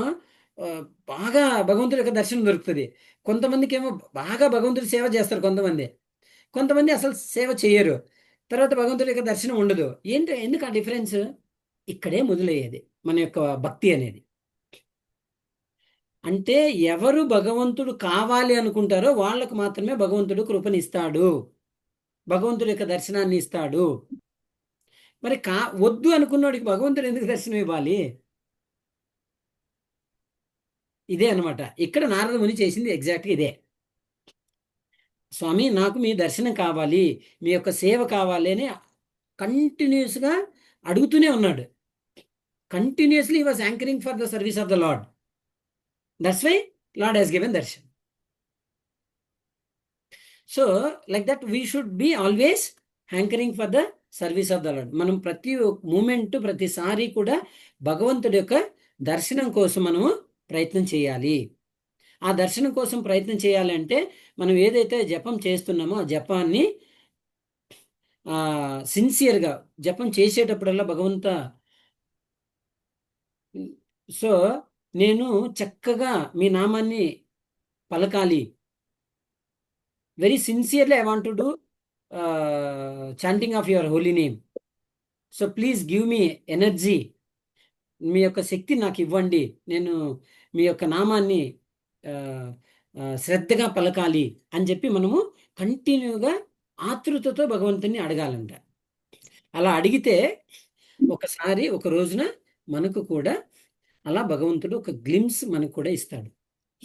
బాగా భగవంతుడి యొక్క దర్శనం దొరుకుతుంది, కొంతమందికి ఏమో బాగా భగవంతుడి సేవ చేస్తారు, కొంతమంది అసలు సేవ చేయరు, తర్వాత భగవంతుడి యొక్క దర్శనం ఉండదు. ఎందుకు ఆ డిఫరెన్స్? ఇక్కడే మొదలయ్యేది మన యొక్క భక్తి అనేది. అంటే ఎవరు భగవంతుడు కావాలి అనుకుంటారో వాళ్ళకు మాత్రమే భగవంతుడు కృపనిస్తాడు, భగవంతుడి యొక్క దర్శనాన్ని ఇస్తాడు. మరి వద్దు అనుకున్నవాడికి భగవంతుడు ఎందుకు దర్శనం ఇవ్వాలి? ఇదే అనమాట ఇక్కడ నారద ముని చేసింది ఎగ్జాక్ట్గా ఇదే. స్వామి, నాకు మీ దర్శనం కావాలి, మీ యొక్క సేవ కావాలి అని కంటిన్యూస్గా అడుగుతూనే ఉన్నాడు. Continuously was hankering for the service of the lord. That's why lord he's given darshan. So like that we should be always hankering for the service of the lord. మనం ప్రతి మూమెంట్, ప్రతిసారి కూడా భగవంతుడి యొక్క దర్శనం కోసం మనము ప్రయత్నం చేయాలి. ఆ దర్శనం కోసం ప్రయత్నం చేయాలంటే మనం ఏదైతే జపం చేస్తున్నామో ఆ జపాన్ని సిన్సియర్గా జపం చేసేటప్పుడల్లా భగవంత, సో నేను చక్కగా మీ నామాన్ని పలకాలి, very sincerely I want to do chanting of your holy name. So please give me energy, మీ యొక్క శక్తి నాకు ఇవ్వండి, నేను మీ యొక్క నామాన్ని ఆ, శ్రద్ధగా పలకాలి అని చెప్పి మనము కంటిన్యూగా ఆతృతతో భగవంతుని అడగాలంట. అలా అడిగితే ఒకసారి ఒక రోజున మనకు కూడా అలా భగవంతుడు ఒక గ్లిమ్స్ మనకు కూడా ఇస్తాడు.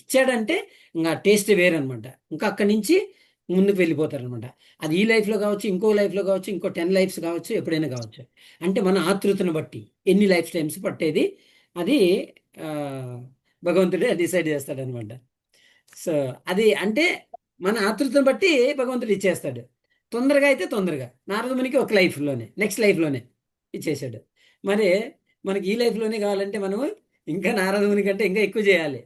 ఇచ్చాడంటే ఇంకా టేస్ట్ వేరనమాట. ఇంకా అక్కడి నుంచి ముందుకు వెళ్ళిపోతారనమాట. అది ఈ లైఫ్లో కావచ్చు, ఇంకో లైఫ్లో కావచ్చు, ఇంకో 10 లైఫ్స్ కావచ్చు, ఎప్పుడైనా కావచ్చు. అంటే మన ఆతృతను బట్టి ఎన్ని లైఫ్ టైమ్స్ పట్టేది అది ఆ, భగవంతుడే డిసైడ్ చేస్తాడనమాట. సో అది అంటే మన ఆతృతను బట్టి భగవంతుడు ఇచ్చేస్తాడు. తొందరగా అయితే తొందరగా, నారదమునికి ఒక లైఫ్లోనే, నెక్స్ట్ లైఫ్లోనే ఇచ్చేసాడు. మరి మనకి ఈ లైఫ్లోనే కావాలంటే మనము ఇంకా నారదముని కంటే ఇంకా ఎక్కువ చేయాలి.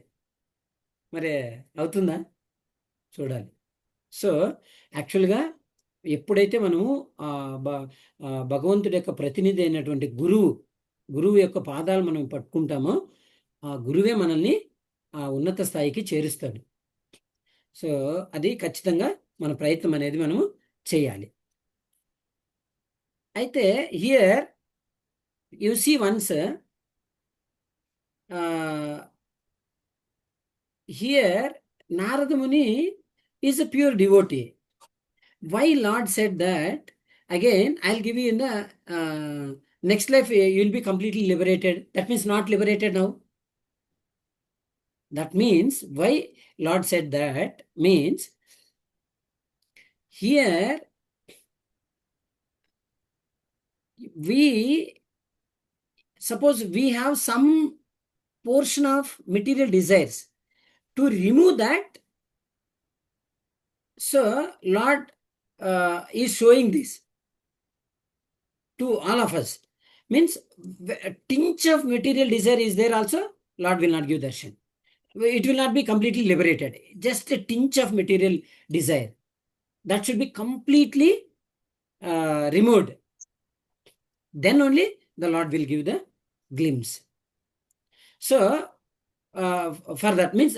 మరి అవుతుందా? చూడాలి. సో యాక్చువల్గా ఎప్పుడైతే మనము ఆ, బ- భగవంతుడి యొక్క ప్రతినిధి అయినటువంటి గురువు యొక్క పాదాలు మనం పట్టుకుంటామో ఆ గురువే మనల్ని ఆ ఉన్నత స్థాయికి చేరుస్తాడు. సో అది ఖచ్చితంగా మన ప్రయత్నం అనేది మనము చేయాలి. అయితే here you see once, here Narada Muni is a pure devotee. Why Lord said that? Again, I'll give you in the next life you will be completely liberated. That means not liberated now. That means why Lord said that means here we suppose we have some portion of material desires. To remove that, so Lord is showing this to all of us. Means a tinge of material desire is there also, Lord will not give darshan. It will not be completely liberated. Just a tinge of material desire, that should be completely removed. Then only the Lord will give the glimpse. So for that means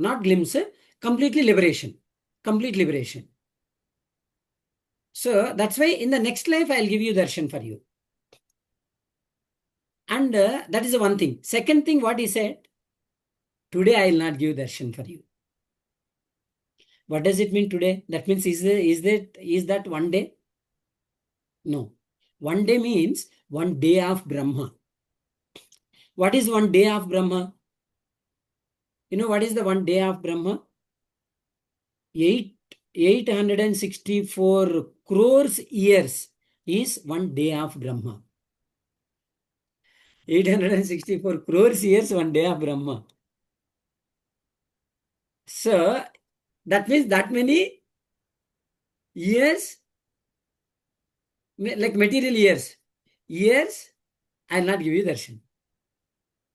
not glimpse, completely liberation, complete liberation. So that's why in the next life I'll give you darshan for you. And that is the one thing. Second thing, what he said, today I will not give darshan for you. What does it mean today? That means is that one day? No. One day means one day of Brahma. What is one day of Brahma? You know what is the one day of Brahma? 864 crores years is one day of Brahma. 864 crores years, one day of Brahma. So that means that many years, like material years, I will not give you darshan.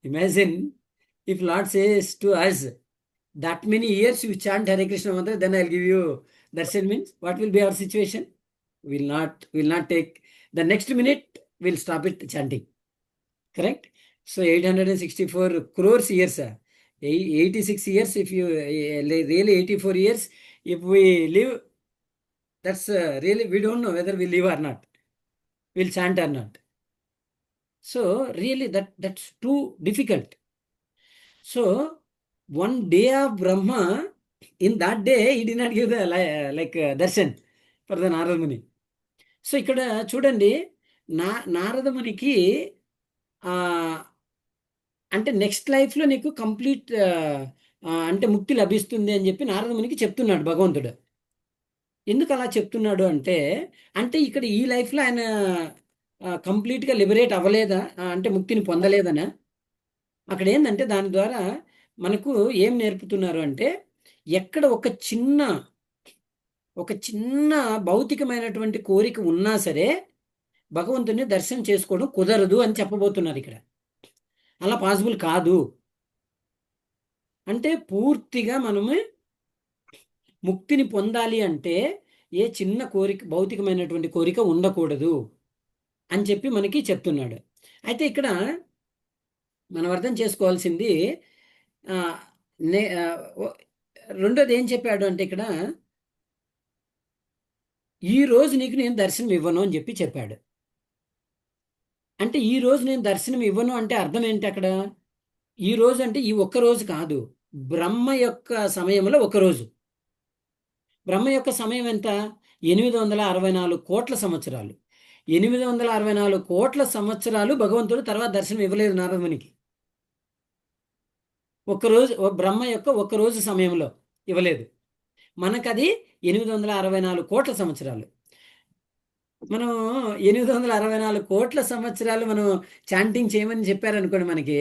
Imagine if Lord says to us, that many years you chant Hare Krishna mantra, then I will give you darshan. Means what will be our situation? We will not take. The next minute we'll stop it chanting. Correct? So 864 crores years, 86 years, if you really 84 years, if we live, that's really, we don't know whether we live or not, we'll chant or not. So really that's too difficult. So one day of Brahma, in that day he did not give the darshan for the Narada Muni. So ఇక్కడ చూడండి, నారద మునికి అంటే next లైఫ్లో నీకు complete అంటే ముక్తి లభిస్తుంది అని చెప్పి నారద మునికి చెప్తున్నాడు భగవంతుడు. ఎందుకు అలా చెప్తున్నాడు అంటే ఇక్కడ ఈ లైఫ్లో ఆయన కంప్లీట్గా లిబరేట్ అవ్వలేదా, అంటే ముక్తిని పొందలేదనా? అక్కడ ఏంటంటే దాని ద్వారా మనకు ఏం నేర్పుతున్నారు అంటే, ఎక్కడ ఒక చిన్న భౌతికమైనటువంటి కోరిక ఉన్నా సరే భగవంతుని దర్శనం చేసుకోవడం కుదరదు అని చెప్పబోతున్నారు ఇక్కడ. అలా పాసిబుల్ కాదు. అంటే పూర్తిగా మనము ముక్తిని పొందాలి అంటే ఏ చిన్న కోరిక, భౌతికమైనటువంటి కోరిక ఉండకూడదు అని చెప్పి మనకి చెప్తున్నాడు. అయితే ఇక్కడ మనం అర్థం చేసుకోవాల్సింది ఆ, రెండోది ఏం చెప్పాడు అంటే ఇక్కడ, ఈ రోజు నీకు నేను దర్శనం ఇవ్వను అని చెప్పాడు. అంటే ఈ రోజు నేను దర్శనం ఇవ్వను అంటే అర్థం ఏంటి అక్కడ? ఈ రోజు అంటే ఈ ఒక్క రోజు కాదు, బ్రహ్మ యొక్క సమయంలో ఒక రోజు. బ్రహ్మ యొక్క సమయం ఎంత? 864 కోట్ల సంవత్సరాలు. 864 కోట్ల సంవత్సరాలు భగవంతుడు తర్వాత దర్శనం ఇవ్వలేదు నారదునికి. ఒక్కరోజు బ్రహ్మ యొక్క ఒక్క రోజు సమయంలో ఇవ్వలేదు. మనకది 864 కోట్ల సంవత్సరాలు. మనం 864 కోట్ల సంవత్సరాలు మనం చాంటింగ్ చేయమని చెప్పారనుకోండి మనకి,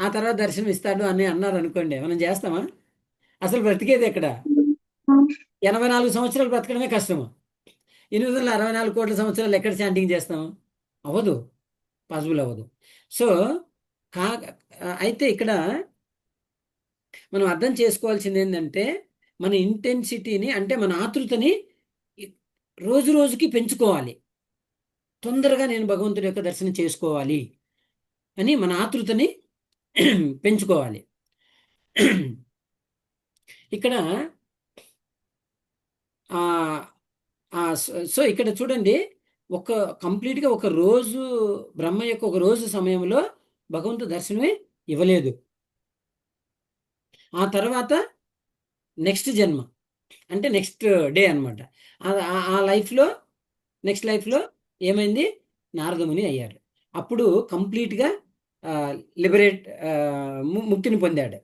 ఆ తర్వాత దర్శనం ఇస్తాడు అని అన్నారు అనుకోండి, మనం చేస్తామా? అసలు బ్రతికేది ఎక్కడ? 84 సంవత్సరాలు బ్రతకడమే కష్టము. 864 కోట్ల సంవత్సరాలు ఎక్కడ చాంటింగ్ చేస్తాం? అవ్వదు, పాసిబుల్ అవ్వదు. సో కా అయితే ఇక్కడ మనం అర్థం చేసుకోవాల్సింది ఏంటంటే, మన ఇంటెన్సిటీని, అంటే మన ఆతృతని రోజు రోజుకి పెంచుకోవాలి. తొందరగా నేను భగవంతుడి యొక్క దర్శనం చేసుకోవాలి అని మన ఆతృతని పెంచుకోవాలి. ఇక్కడ సో ఇక్కడ చూడండి, కంప్లీట్గా ఒక రోజు, బ్రహ్మ యొక్క ఒక రోజు సమయంలో భగవంతుడు దర్శనమే ఇవ్వలేదు. ఆ తర్వాత నెక్స్ట్ జన్మ అంటే నెక్స్ట్ డే అనమాట. ఆ లైఫ్లో, నెక్స్ట్ లైఫ్లో ఏమైంది? నారదముని అయ్యాడు. అప్పుడు కంప్లీట్గా ముక్తిని పొందాడు.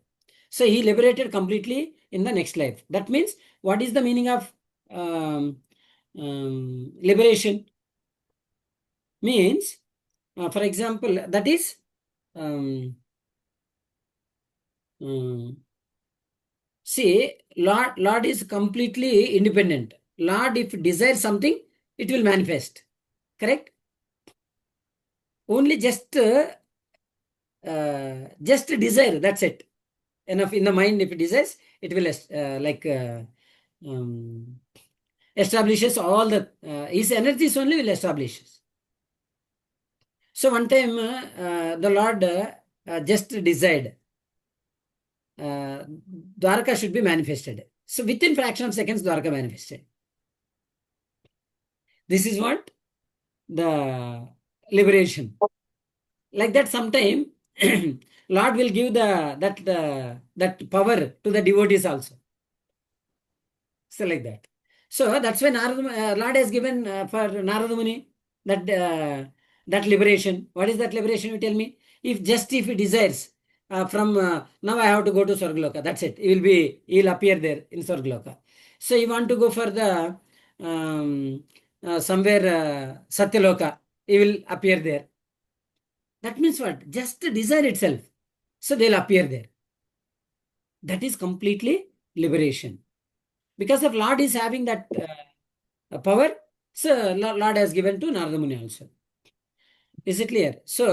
So he liberated completely in the next life. That means what is the meaning of liberation? Means for example, that is see, Lord is completely independent. Lord, if desires something, it will manifest, correct? Only just desire, that's it. Enough in the mind, if it desires, it will establishes all the his energies only will establish. So one time the Lord just desired Dwarka should be manifested. So within fraction of seconds Dwarka manifested. This is what the liberation. Like that, sometime Lord will give that power to the devotees also. So like that. So that's why Lord has given for Narada Muni that liberation. What is that liberation? You tell me. If he desires from now I have to go to Swargaloka, that's it. He will appear there in Swargaloka. So you want to go for the somewhere Satyaloka, he will appear there. That means what? Just desire itself. So they'll appear there. That is completely liberation. Because of Lord is having that power, so Lord has given to Narada Muni also. Is it clear? So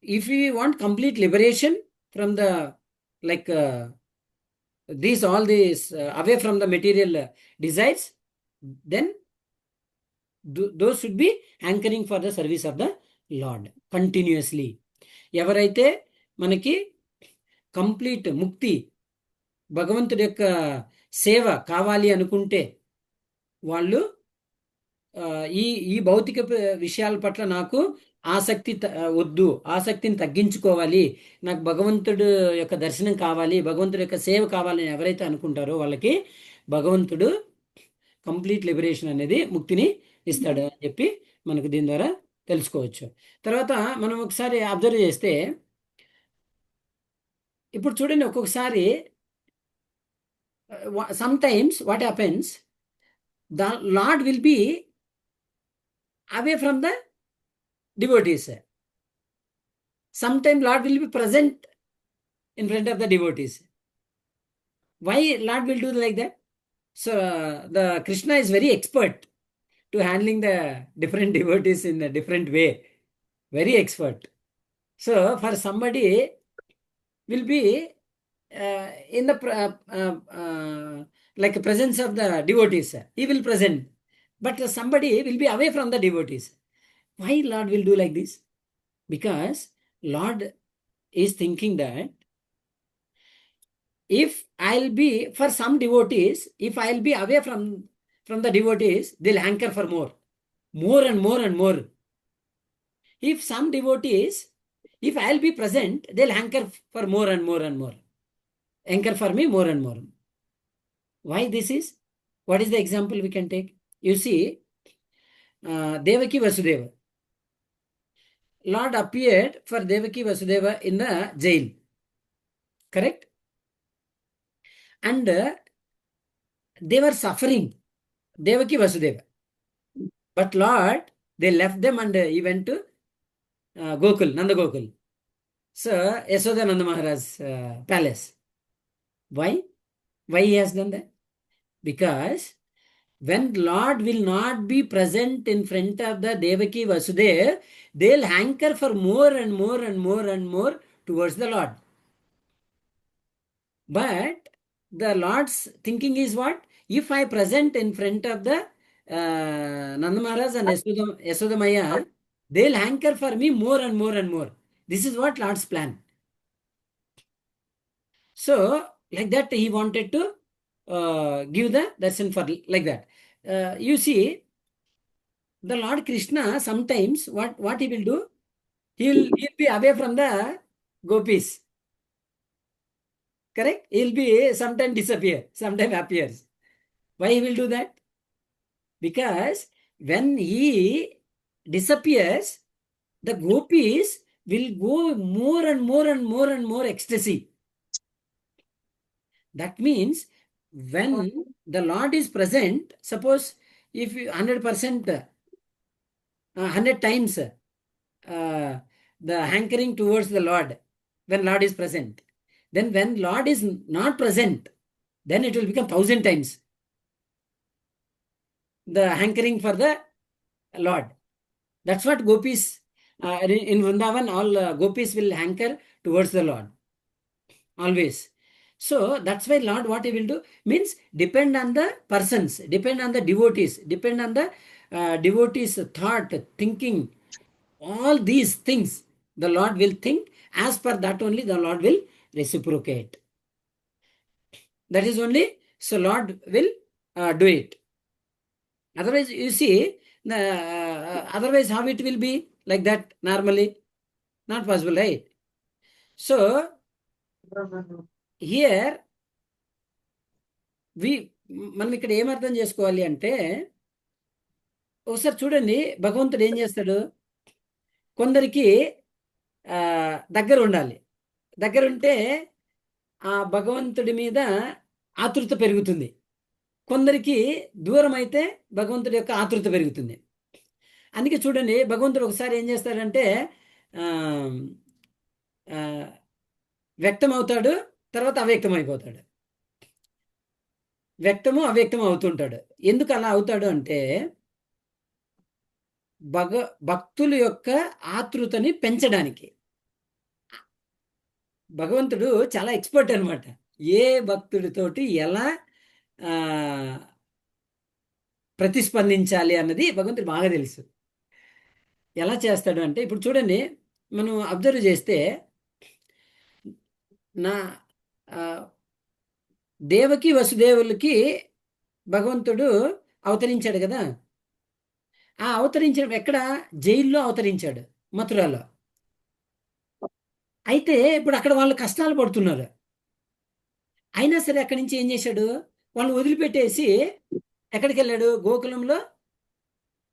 if we want complete liberation from the all these away from the material desires, then those should be anchoring for the service of the Lord continuously. ఎవరైతే మనకి complete ముక్తి, భగవంతుడి యొక్క సేవ కావాలి అనుకుంటే, వాళ్ళు ఈ భౌతిక విషయాల పట్ల నాకు ఆసక్తి వద్దు, ఆసక్తిని తగ్గించుకోవాలి, నాకు భగవంతుడు యొక్క దర్శనం కావాలి, భగవంతుడి యొక్క సేవ కావాలని ఎవరైతే అనుకుంటారో వాళ్ళకి భగవంతుడు కంప్లీట్ లిబరేషన్ అనేది, ముక్తిని ఇస్తాడు అని చెప్పి మనకు దీని ద్వారా తెలుసుకోవచ్చు. తర్వాత మనం ఒకసారి అబ్జర్వ్ చేస్తే, ఇప్పుడు చూడండి, ఒక్కొక్కసారి sometimes what happens, the Lord will be away from the devotees. Sometimes Lord will be present in front of the devotees. Why Lord will do like that? So the Krishna is very expert. to handling the different devotees in a different way. Very expert. So for somebody will be in the like presence of the devotees, he will present. But somebody will be away from the devotees. Why Lord will do like this? Because Lord is thinking that if I'll be for some devotees, if I'll be away from the devotees, they'll hanker for more and more and more. If some devotees, if I'll be present, they'll hanker for more and more and more. Anchor for me more and more. Why this is? What is the example we can take? You see, Devaki Vasudeva. Lord appeared for Devaki Vasudeva in the jail. Correct? And they were suffering, Devaki Vasudeva. But Lord, they left them and he went to Gokul, Nanda Gokul. So, Yashoda Nanda Maharaj's palace. Why? Why he has done that? Because when Lord will not be present in front of the Devaki Vasudeva, they'll hanker for more and more and more and more towards the Lord. But the Lord's thinking is what? If I present in front of the Nanda Maharaj and Yashoda Maya, they'll hanker for me more and more and more. This is what Lord's plan. So, like that, he wanted to give the darshan for like that. You see, the Lord Krishna sometimes what he will do? He'll be away from the gopis. Correct? He'll be sometime disappear, sometime appears. Why he will do that? Because when he disappears, the gopis will go more and more and more and more ecstasy. That means when the Lord is present, suppose if 100%, 100 times the hankering towards the Lord, when Lord is present, then when Lord is not present, then it will become 1,000 times the hankering for the Lord. That's what gopis, in Vrindavan, all gopis will hanker towards the Lord. Always. So that's why Lord, what he will do means depend on the persons, depend on the devotees, depend on the devotees' thought, thinking, all these things the Lord will think. As per that only the Lord will reciprocate. That is only, so Lord will do it. Otherwise, you see, otherwise how it will be like that normally? Not possible, right? So here మనం ఇక్కడ ఏమర్థం చేసుకోవాలి అంటే, ఒకసారి చూడండి భగవంతుడు ఏం చేస్తాడు, కొందరికి దగ్గర ఉండాలి. దగ్గర ఉంటే ఆ భగవంతుడి మీద ఆతృత పెరుగుతుంది. కొందరికి దూరం అయితే భగవంతుడి యొక్క ఆతృత పెరుగుతుంది. అందుకే చూడండి భగవంతుడు ఒకసారి ఏం చేస్తాడంటే వ్యక్తం అవుతాడు, తర్వాత అవ్యక్తం అయిపోతాడు. వ్యక్తము అవ్యక్తం అవుతుంటాడు. ఎందుకు అలా అవుతాడు అంటే భక్తుల యొక్క ఆతృతని పెంచడానికి. భగవంతుడు చాలా ఎక్స్పర్ట్ అనమాట. ఏ భక్తుడితోటి ఎలా ప్రతిస్పందించాలి అన్నది భగవంతుడు బాగా తెలుసు. ఎలా చేస్తాడు అంటే, ఇప్పుడు చూడండి మనం అబ్జర్వ్ చేస్తే, నా దేవకి వసుదేవులకి భగవంతుడు అవతరించాడు కదా. ఆ అవతరించడం ఎక్కడ? జైల్లో అవతరించాడు, మథురాలో. అయితే ఇప్పుడు అక్కడ వాళ్ళు కష్టాలు పడుతున్నారు. అయినా సరే అక్కడి నుంచి ఏం చేశాడు? వాళ్ళు వదిలిపెట్టేసి ఎక్కడికి వెళ్ళాడు? గోకులంలో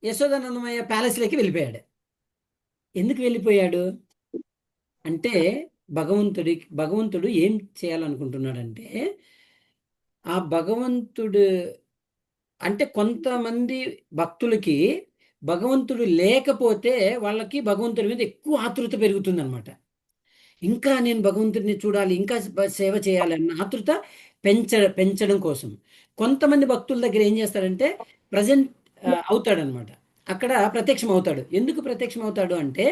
యశోదానందమయ్య ప్యాలెస్లోకి వెళ్ళిపోయాడు. ఎందుకు వెళ్ళిపోయాడు అంటే, భగవంతుడు ఏం చేయాలనుకుంటున్నాడంటే, ఆ భగవంతుడు అంటే కొంతమంది భక్తులకి భగవంతుడు లేకపోతే వాళ్ళకి భగవంతుడి మీద ఎక్కువ ఆతృత పెరుగుతుందన్నమాట. ఇంకా నేను భగవంతుడిని చూడాలి, ఇంకా సేవ చేయాలి అన్న ఆతృత పెంచడం కోసం. కొంతమంది భక్తుల దగ్గర ఏం చేస్తారంటే, ప్రజెంట్ అవుతాడనమాట. అక్కడ ప్రత్యక్షం అవుతాడు. ఎందుకు ప్రత్యక్షం అవుతాడు అంటే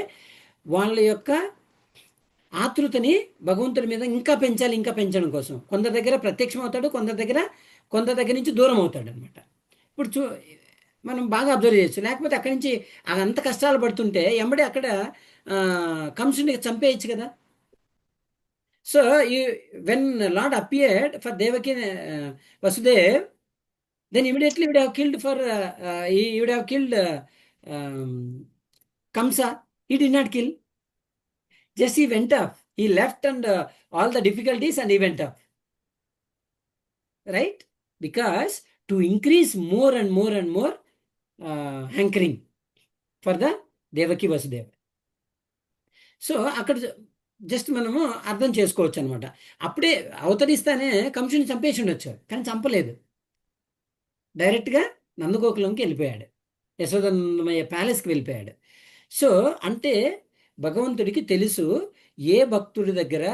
వాళ్ళ యొక్క ఆతృతని భగవంతుడి మీద ఇంకా పెంచాలి, ఇంకా పెంచడం కోసం. కొందరి దగ్గర ప్రత్యక్షం అవుతాడు, కొందరి దగ్గర నుంచి దూరం అవుతాడు అనమాట. ఇప్పుడు మనం బాగా అబ్జర్వ్ చేయొచ్చు. లేకపోతే అక్కడి నుంచి అంత కష్టాలు పడుతుంటే ఎంబడి అక్కడ కంసుని చంపేయచ్చు కదా. సో ఈ when lord appeared for Devaki Vasudev, then immediately he would have killed for he would have killed Kamsa. He did not kill. Just he went off. He left and all the difficulties and he went off. Right? Because to increase more and more and more hankering for the Devaki Vasudeva. So అక్కడ just మనము అర్థం చేసుకోవచ్చు అనమాట. అప్పుడే అవతరిస్తానే కంసుని చంపేసి ఉండొచ్చు, కానీ చంపలేదు. డైరెక్ట్గా నందగోకులంకి వెళ్ళిపోయాడు, యశోదన్నమయ్య ప్యాలెస్కి వెళ్ళిపోయాడు. సో అంటే భగవంతుడికి తెలుసు ఏ భక్తుడి దగ్గర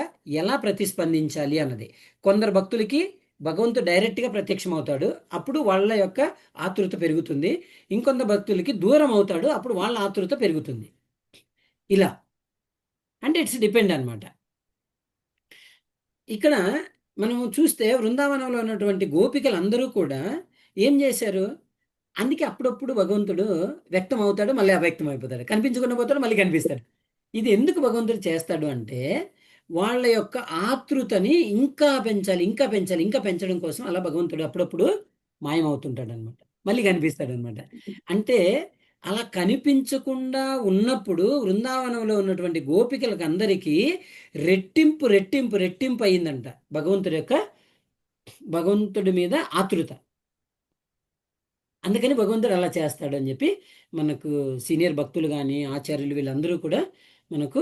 ఎలా ప్రతిస్పందించాలి అన్నది. కొందరు భక్తులకి భగవంతుడు డైరెక్ట్గా ప్రత్యక్షం అవుతాడు, అప్పుడు వాళ్ళ యొక్క ఆతృత పెరుగుతుంది. ఇంకొంత భక్తులకి దూరం అవుతాడు, అప్పుడు వాళ్ళ ఆతృత పెరుగుతుంది. ఇలా అంటే ఇట్స్ డిపెండ్ అనమాట. ఇక్కడ మనము చూస్తే వృందావనంలో ఉన్నటువంటి గోపికలు అందరూ కూడా ఏం చేశారు? అందుకే అప్పుడప్పుడు భగవంతుడు వ్యక్తం అవుతాడు, మళ్ళీ అవ్యక్తం అయిపోతాడు, కనిపించకుండా పోతాడు, మళ్ళీ కనిపిస్తాడు. ఇది ఎందుకు భగవంతుడు చేస్తాడు అంటే వాళ్ళ యొక్క ఆతృతని ఇంకా పెంచాలి, ఇంకా పెంచాలి, ఇంకా పెంచడం కోసం అలా భగవంతుడు అప్పుడప్పుడు మాయమవుతుంటాడు అనమాట, మళ్ళీ కనిపిస్తాడు అనమాట. అంటే అలా కనిపించకుండా ఉన్నప్పుడు వృందావనంలో ఉన్నటువంటి గోపికలకు అందరికీ రెట్టింపు రెట్టింపు రెట్టింపు అయిందంట భగవంతుడి మీద ఆతృత. అందుకని భగవంతుడు అలా చేస్తాడు అని చెప్పి మనకు సీనియర్ భక్తులు కానీ ఆచార్యులు వీళ్ళందరూ కూడా మనకు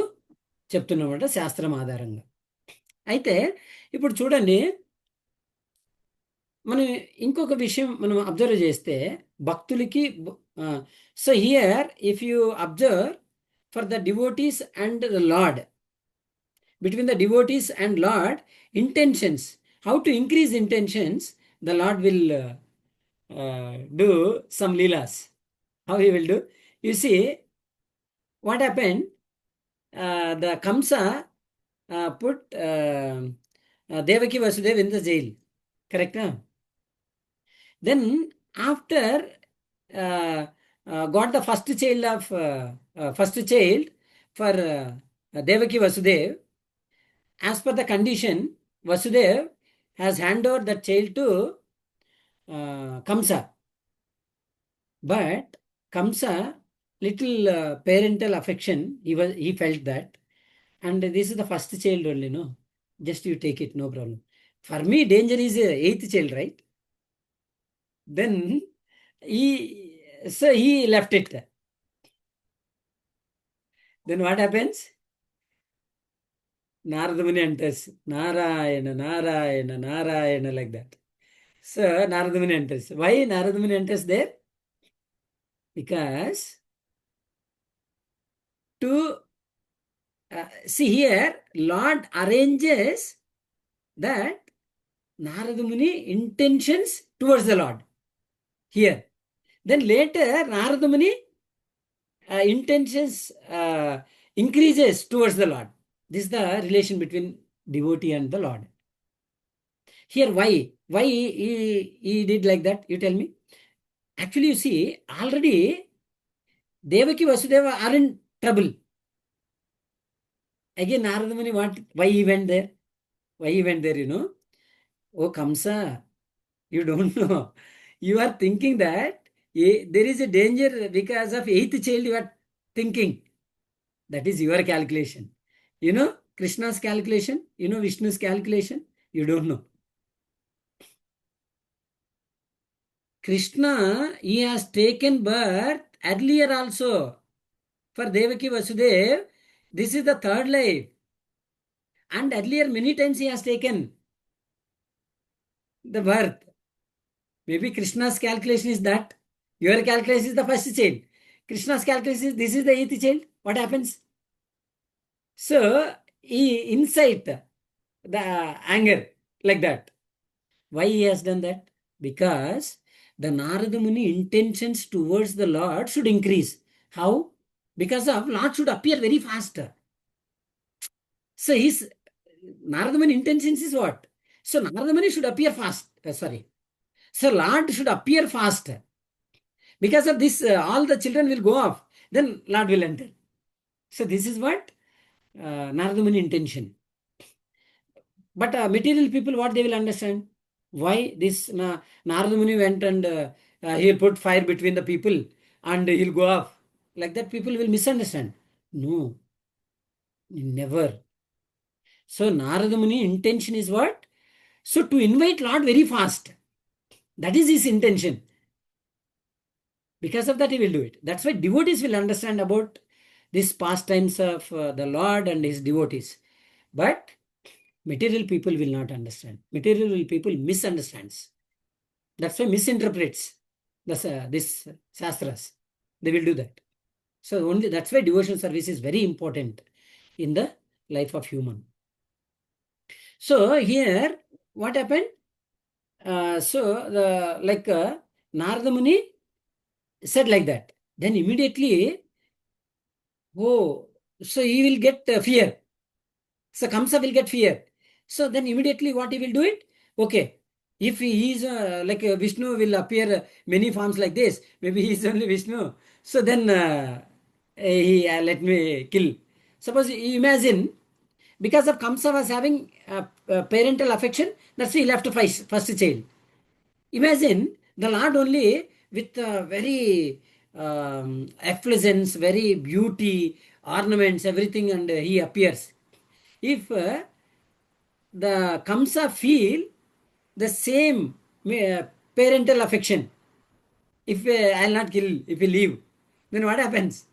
చెప్తున్నమాట శాస్త్రం ఆధారంగా. అయితే ఇప్పుడు చూడండి, మనం ఇంకొక విషయం మనం అబ్జర్వ్ చేస్తే భక్తులకి, so here if you observe for the devotees and the lord, between the devotees and Lord, intentions, how to increase intentions, the Lord will do some leelas. How he will do? You see, what happened? The Kamsa put Devaki Vasudeva in the jail. Correct? Huh? Then after got the first child for Devaki Vasudeva, as per the condition, Vasudev has handed over that child to Kamsa. But Kamsa, little parental affection, he felt that. And this is the first child only, no? Just you take it, no problem. For me, danger is 8th child, right? Then he left it. Then what happens? Narada Muni enters, Narayana, Narayana, Narayana, like that. So Narada Muni enters. Why Narada Muni enters there? Because to see here, Lord arranges that Narada Muni intentions towards the Lord here. Then later Narada Muni intentions increases towards the Lord. This is the relation between devotee and the Lord. Here, why he did like that? You tell me. Actually, you see, already Devaki Vasudeva are in trouble. Again, Narada Muni, why he went there? Why he went there, you know? Oh, Kamsa, you don't know. You are thinking that there is a danger because of 8th child you are thinking. That is your calculation. You know Krishna's calculation? You know Vishnu's calculation? You don't know. Krishna, he has taken birth earlier also. For Devaki Vasudeva, this is the 3rd life. And earlier many times he has taken the birth. Maybe Krishna's calculation is that. Your calculation is the first child. Krishna's calculation is this is the 8th child. What happens? So he incite the anger like that. Why he has done that? Because the Narada Muni intentions towards the Lord should increase. How? Because of Lord should appear very fast. So his Narada Muni intentions is what? So Narada Muni should appear fast. Sorry. So Lord should appear fast. Because of this, all the children will go off. Then Lord will enter. So this is what Narada Muni intention. But material people, what they will understand? Why this Narada Muni went and he'll put fire between the people and he'll go off. Like that, people will misunderstand. No, never. So Narada Muni intention is what? So to invite Lord very fast. That is his intention. Because of that, he will do it. That's why devotees will understand about these pastimes of the Lord and his devotees. But material people will not understand. Material people misunderstands. That's why misinterprets this shastras. They will do that. So only that's why devotional service is very important in the life of human. So here, what happened? Narada Muni said like that. Then immediately, oh, so he will get fear. So Kamsa will get fear. So then immediately what he will do it? Okay, if he is Vishnu will appear many forms like this, maybe he is only Vishnu. So then he let me kill. Suppose you imagine, because of Kamsa was having parental affection, that's why he left first child. Imagine the Lord only with very effulgence, very beauty, ornaments, everything, and he appears. If the Kamsa feel the same parental affection, if I'll not kill, if he leave, then what happens?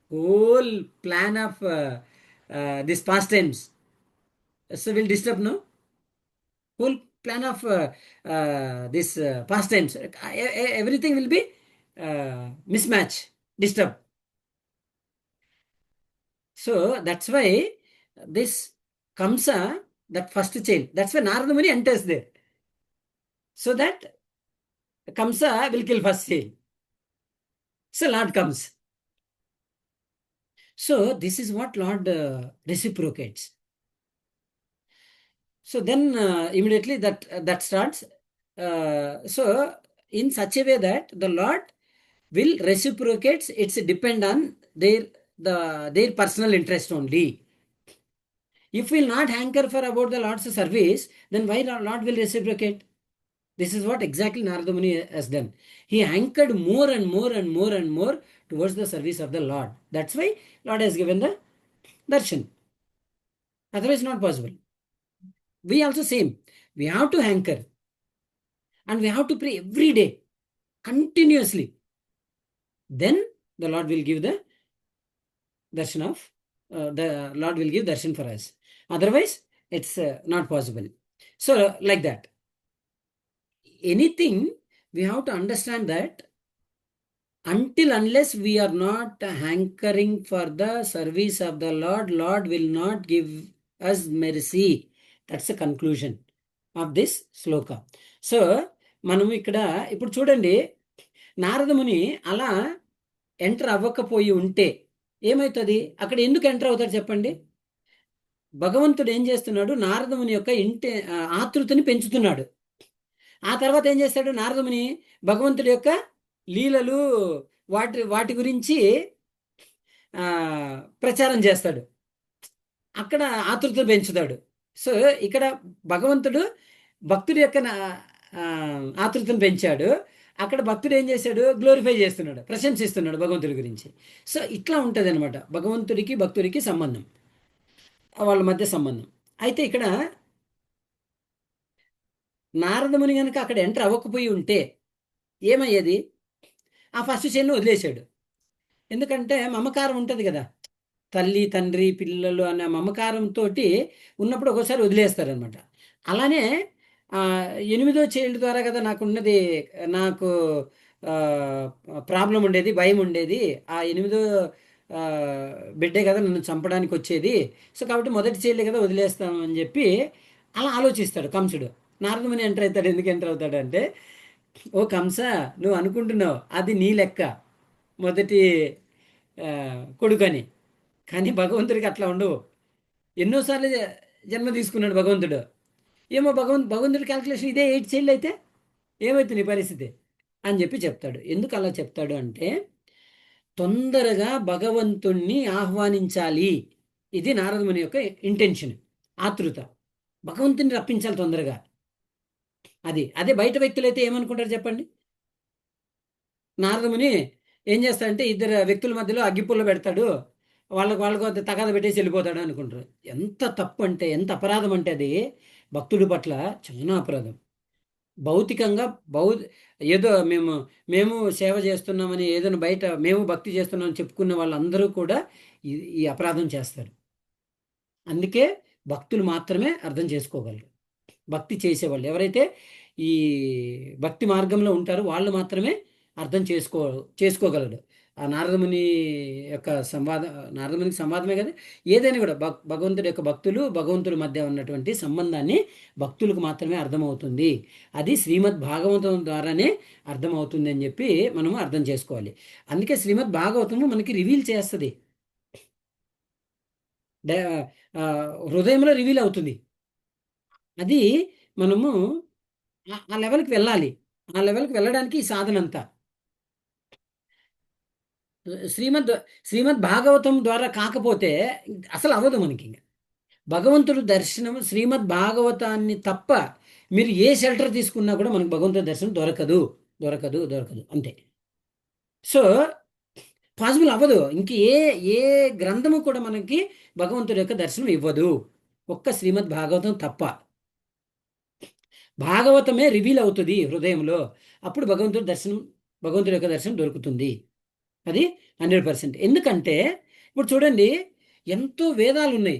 Whole plan of this pastimes so will disturb, no? Whole plan of this pastimes, everything will be mismatch, disturb. So that's why this Kamsa, that first child, that's why Narada Muni enters there. So that Kamsa will kill first child. So Lord comes. So this is what Lord reciprocates. So then immediately that starts. So in such a way that the Lord will reciprocate, it's depend on their personal interest only. If we will not hanker for about the Lord's service, then why Lord will reciprocate? This is what exactly Narada Muni has done. He hankered more and more and more and more towards the service of the Lord. That's why Lord has given the darshan. Otherwise not possible. We also same. We have to hanker. And we have to pray every day, continuously. Then the Lord will give the darshan of, the Lord will give darshan for us. Otherwise, it's not possible. So, like that. Anything, we have to understand that unless we are not hankering for the service of the Lord, Lord will not give us mercy. That's the conclusion of this sloka. So, మనం ఇక్కడ ఇప్పుడు చూడండి, నారదముని అలా enter అవ్వకపోయి ఉంటే ఏమవుతుంది? అక్కడ ఎందుకు enter అవుతాడు చెప్పండి? భగవంతుడు ఏం చేస్తున్నాడు? నారదముని యొక్క ఆతృతని పెంచుతున్నాడు. ఆ తర్వాత ఏం చేస్తాడు నారదముని? భగవంతుడి యొక్క లీలలు వాటి గురించి ప్రచారం చేస్తాడు. అక్కడ ఆతృత పెంచుతాడు. సో ఇక్కడ భగవంతుడు భక్తుడి యొక్క ఆతృతను పెంచాడు. అక్కడ భక్తుడు ఏం చేశాడు? గ్లోరిఫై చేస్తున్నాడు, ప్రశంసిస్తున్నాడు భగవంతుడి గురించి. సో ఇట్లా ఉంటుంది అనమాట భగవంతుడికి భక్తుడికి సంబంధం, వాళ్ళ మధ్య సంబంధం. అయితే ఇక్కడ నారదముని కనుక అక్కడ ఎంటర్ అవ్వకపోయి ఉంటే ఏమయ్యేది? ఆ ఫస్ట్ చైన్ను వదిలేశాడు. ఎందుకంటే మమకారం ఉంటుంది కదా, తల్లి తండ్రి పిల్లలు అనే మమకారంతో ఉన్నప్పుడు ఒకసారి వదిలేస్తారనమాట. అలానే 8వ చైల్డ్ ద్వారా కదా నాకున్నది, నాకు ప్రాబ్లం ఉండేది, భయం ఉండేది. ఆ 8వ బిడ్డే కదా నన్ను చంపడానికి వచ్చేది. సో కాబట్టి మొదటి చైల్డ్ కదా వదిలేస్తామని చెప్పి అలా ఆలోచిస్తాడు కంసుడు. నారదముని ఎంటర్ అవుతాడు. ఎందుకు ఎంటర్ అవుతాడు అంటే ఓ కంస, నువ్వు అనుకుంటున్నావు అది నీ లెక్క మొదటి ఆ, కొడుకని. కానీ భగవంతుడికి అట్లా ఉండవు. ఎన్నోసార్లు జన్మ తీసుకున్నాడు భగవంతుడు. ఏమో భగవంతుడి క్యాల్కులేషన్ ఇదే 8 చైల్డ్ అయితే ఏమవుతుంది నీ పరిస్థితి అని చెప్పి చెప్తాడు. ఎందుకు అలా చెప్తాడు అంటే, తొందరగా భగవంతుణ్ణి ఆహ్వానించాలి. ఇది నారదముని యొక్క ఇంటెన్షన్, ఆతృత. భగవంతుని రప్పించాలి తొందరగా. అదే బయట వ్యక్తులైతే ఏమనుకుంటారు చెప్పండి? నారదముని ఏం చేస్తాడంటే ఇద్దరు వ్యక్తుల మధ్యలో అగ్గిపుల్ల పెడతాడు, వాళ్ళకు తగాద పెట్టేసి వెళ్ళిపోతాడు అనుకుంటారు. ఎంత తప్పు అంటే, ఎంత అపరాధం అంటే అది భక్తుడి పట్ల చాలా అపరాధం. భౌతికంగా భౌ ఏదో మేము సేవ చేస్తున్నామని, ఏదైనా బయట మేము భక్తి చేస్తున్నామని చెప్పుకున్న వాళ్ళందరూ కూడా ఈ అపరాధం చేస్తారు. అందుకే భక్తులు మాత్రమే అర్థం చేసుకోగలరు. భక్తి చేసేవాళ్ళు ఎవరైతే ఈ భక్తి మార్గంలో ఉంటారో వాళ్ళు మాత్రమే అర్థం చేసుకోగలడు. ఆ నారదముని యొక్క నారదమునికి సంవాదమే కదా ఏదైనా కూడా. భగవంతుడి యొక్క భగవంతుడి మధ్య ఉన్నటువంటి సంబంధాన్ని భక్తులకు మాత్రమే అర్థమవుతుంది. అది శ్రీమద్ భాగవతం ద్వారానే అర్థమవుతుంది అని చెప్పి మనము అర్థం చేసుకోవాలి. అందుకే శ్రీమద్ భాగవతము మనకి రివీల్ చేస్తుంది, హృదయంలో రివీల్ అవుతుంది. అది మనము ఆ లెవెల్కి వెళ్ళాలి. ఆ లెవెల్కి వెళ్ళడానికి ఈ సాధన అంతా శ్రీమద్ శ్రీమద్ భాగవతం ద్వారా కాకపోతే అసలు అవ్వదు మనకి. ఇంకా భగవంతుడు దర్శనం శ్రీమద్ భాగవతాన్ని తప్ప మీరు ఏ షెల్టర్ తీసుకున్నా కూడా మనకు భగవంతుడి దర్శనం దొరకదు, దొరకదు, దొరకదు అంతే. సో పాసిబుల్ అవ్వదు. ఇంక ఏ గ్రంథము కూడా మనకి భగవంతుడి యొక్క దర్శనం ఇవ్వదు, ఒక్క శ్రీమద్ భాగవతం తప్ప. భాగవతమే రివీల్ అవుతుంది హృదయంలో, అప్పుడు భగవంతుడి యొక్క దర్శనం దొరుకుతుంది. అది 100%. ఎందుకంటే ఇప్పుడు చూడండి, ఎంతో వేదాలు ఉన్నాయి,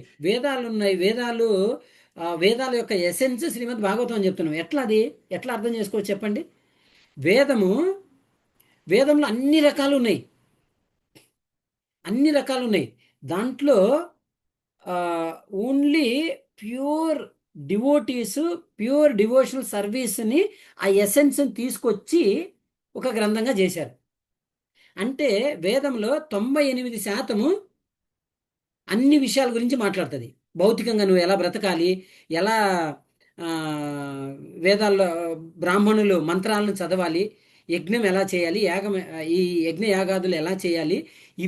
వేదాల యొక్క ఎసెన్స్ శ్రీమద్ భాగవతం అని చెప్తున్నాం. ఎట్లా అర్థం చేసుకోవచ్చు చెప్పండి? వేదంలో అన్ని రకాలు ఉన్నాయి. దాంట్లో ఓన్లీ ప్యూర్ ప్యూర్ డివోషనల్ సర్వీస్ని, ఆ ఎసెన్స్ని తీసుకొచ్చి ఒక గ్రంథంగా చేశారు. అంటే వేదంలో 98% అన్ని విషయాల గురించి మాట్లాడుతుంది. భౌతికంగా నువ్వు ఎలా బ్రతకాలి, ఎలా వేదాల్లో బ్రాహ్మణులు మంత్రాలను చదవాలి, యజ్ఞం ఎలా చేయాలి, ఈ యజ్ఞ యాగాదులు ఎలా చేయాలి,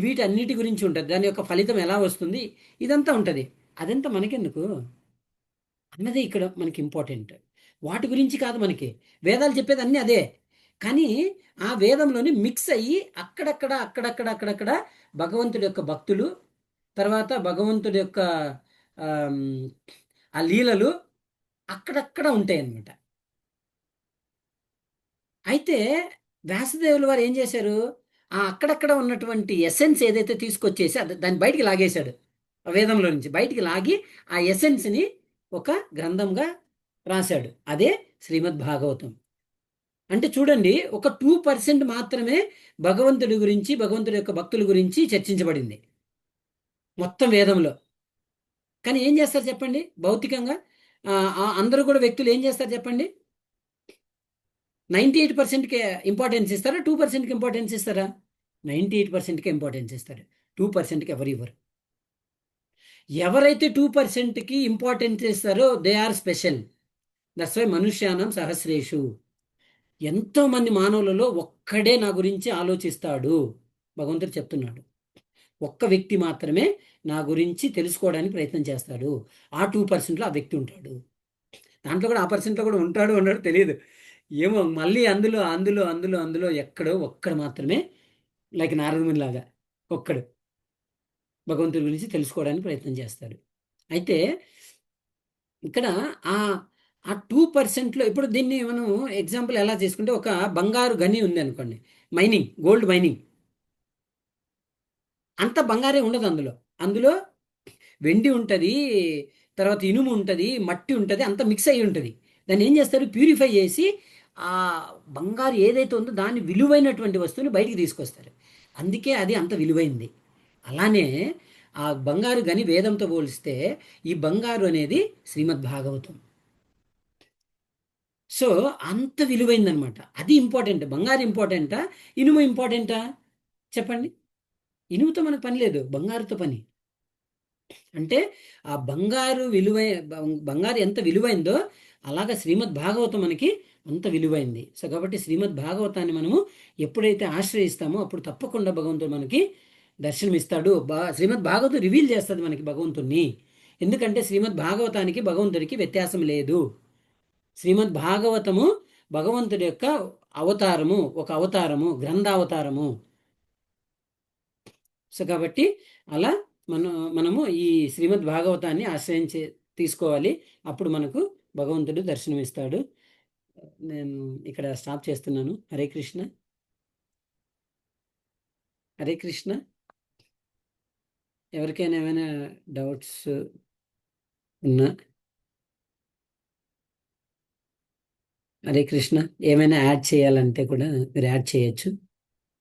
వీటన్నిటి గురించి ఉంటుంది. దాని యొక్క ఫలితం ఎలా వస్తుంది, ఇదంతా ఉంటుంది. అదంతా మనకెందుకు అన్నదే ఇక్కడ మనకి ఇంపార్టెంట్. వాటి గురించి కాదు మనకి. వేదాలు చెప్పేది అన్నీ అదే, కానీ ఆ వేదంలోని మిక్స్ అయ్యి అక్కడక్కడ భగవంతుడి యొక్క భక్తులు, తర్వాత భగవంతుడి యొక్క ఆ లీలలు అక్కడక్కడ ఉంటాయి అన్నమాట. అయితే వ్యాసదేవుల వారు ఏం చేశారు, ఆ అక్కడక్కడ ఉన్నటువంటి ఎసెన్స్ ఏదైతే తీసుకొచ్చేసి దాన్ని బయటికి లాగేశాడు. ఆ వేదంలో నుంచి బయటికి లాగి ఆ ఎసెన్స్ని ఒక గ్రంథంగా రాశాడు. అదే శ్రీమద్ భాగవతం. అంటే చూడండి, ఒక 2% మాత్రమే భగవంతుడి గురించి, భగవంతుడి యొక్క భక్తుల గురించి చర్చించబడింది మొత్తం వేదంలో. కానీ ఏం చేస్తారు చెప్పండి భౌతికంగా? అందరూ కూడా వ్యక్తులు ఏం చేస్తారు చెప్పండి? 98%కి ఇంపార్టెన్స్ ఇస్తారా, 2%కి ఇంపార్టెన్స్ ఇస్తారా? 98%కి ఇంపార్టెన్స్ ఇస్తారు, 2%కి ఎవరు ఇవ్వరు. ఎవరైతే 2%కి ఇంపార్టెన్స్ ఇస్తారో they are special. That's why మనుష్యానం సహస్రేషు. ఎంతోమంది మానవులలో ఒక్కడే నా గురించి ఆలోచిస్తాడు, భగవంతుడు చెప్తున్నాడు. ఒక్క వ్యక్తి మాత్రమే నా గురించి తెలుసుకోవడానికి ప్రయత్నం చేస్తాడు. ఆ 2%లో ఆ వ్యక్తి ఉంటాడు. దాంట్లో కూడా ఆ పర్సెంట్లో కూడా ఉంటాడు తెలియదు. ఏమో మళ్ళీ అందులో ఎక్కడో ఒక్కడు మాత్రమే, లైక్ నారదముని లాగా ఒక్కడు భగవంతుడి గురించి తెలుసుకోవడానికి ప్రయత్నం చేస్తాడు. అయితే ఇక్కడ ఆ ఆ 2%లో ఇప్పుడు దీన్ని మనం ఎగ్జాంపుల్ ఎలా తీసుకుంటే, ఒక బంగారు గని ఉంది అనుకోండి, గోల్డ్ మైనింగ్. అంత బంగారే ఉండదు అందులో వెండి ఉంటుంది, తర్వాత ఇనుము ఉంటుంది, మట్టి ఉంటుంది, అంత మిక్స్ అయ్యి ఉంటుంది. దాన్ని ఏం చేస్తారు, ప్యూరిఫై చేసి ఆ బంగారు ఏదైతే ఉందో దాన్ని విలువైనటువంటి వస్తువుని బయటికి తీసుకొస్తారు. అందుకే అది అంత విలువైంది. అలానే ఆ బంగారు గని వేదంతో పోలిస్తే ఈ బంగారు అనేది శ్రీమద్ భాగవతం. సో అంత విలువైందనమాట. అది ఇంపార్టెంట్. బంగారు ఇంపార్టెంటా, ఇనుము ఇంపార్టెంటా? చెప్పండి. ఇనుముతో మనకు పని లేదు, బంగారుతో పని. అంటే ఆ బంగారు ఎంత విలువైందో అలాగా శ్రీమద్ భాగవతం మనకి అంత విలువైంది. సో కాబట్టి శ్రీమద్ భాగవతాన్ని మనము ఎప్పుడైతే ఆశ్రయిస్తామో అప్పుడు తప్పకుండా భగవంతుడు మనకి దర్శనమిస్తాడు. శ్రీమద్ భాగవతం రివీల్ చేస్తుంది మనకి భగవంతుణ్ణి. ఎందుకంటే శ్రీమద్ భాగవతానికి భగవంతుడికి వ్యత్యాసం లేదు. శ్రీమద్ భాగవతము భగవంతుడి యొక్క అవతారము, ఒక అవతారము, గ్రంథావతారము. సో కాబట్టి అలా మనము ఈ శ్రీమద్ భాగవతాన్ని ఆశ్రయించి తీసుకోవాలి. అప్పుడు మనకు భగవంతుడు దర్శనమిస్తాడు. నేను ఇక్కడ స్టాప్ చేస్తున్నాను. హరే కృష్ణ. హరే కృష్ణ. ఎవరికైనా ఏమైనా డౌట్స్ ఉన్నా? హరే కృష్ణ. ఏమైనా యాడ్ చేయాలంటే కూడా మీరు యాడ్ చేయొచ్చు.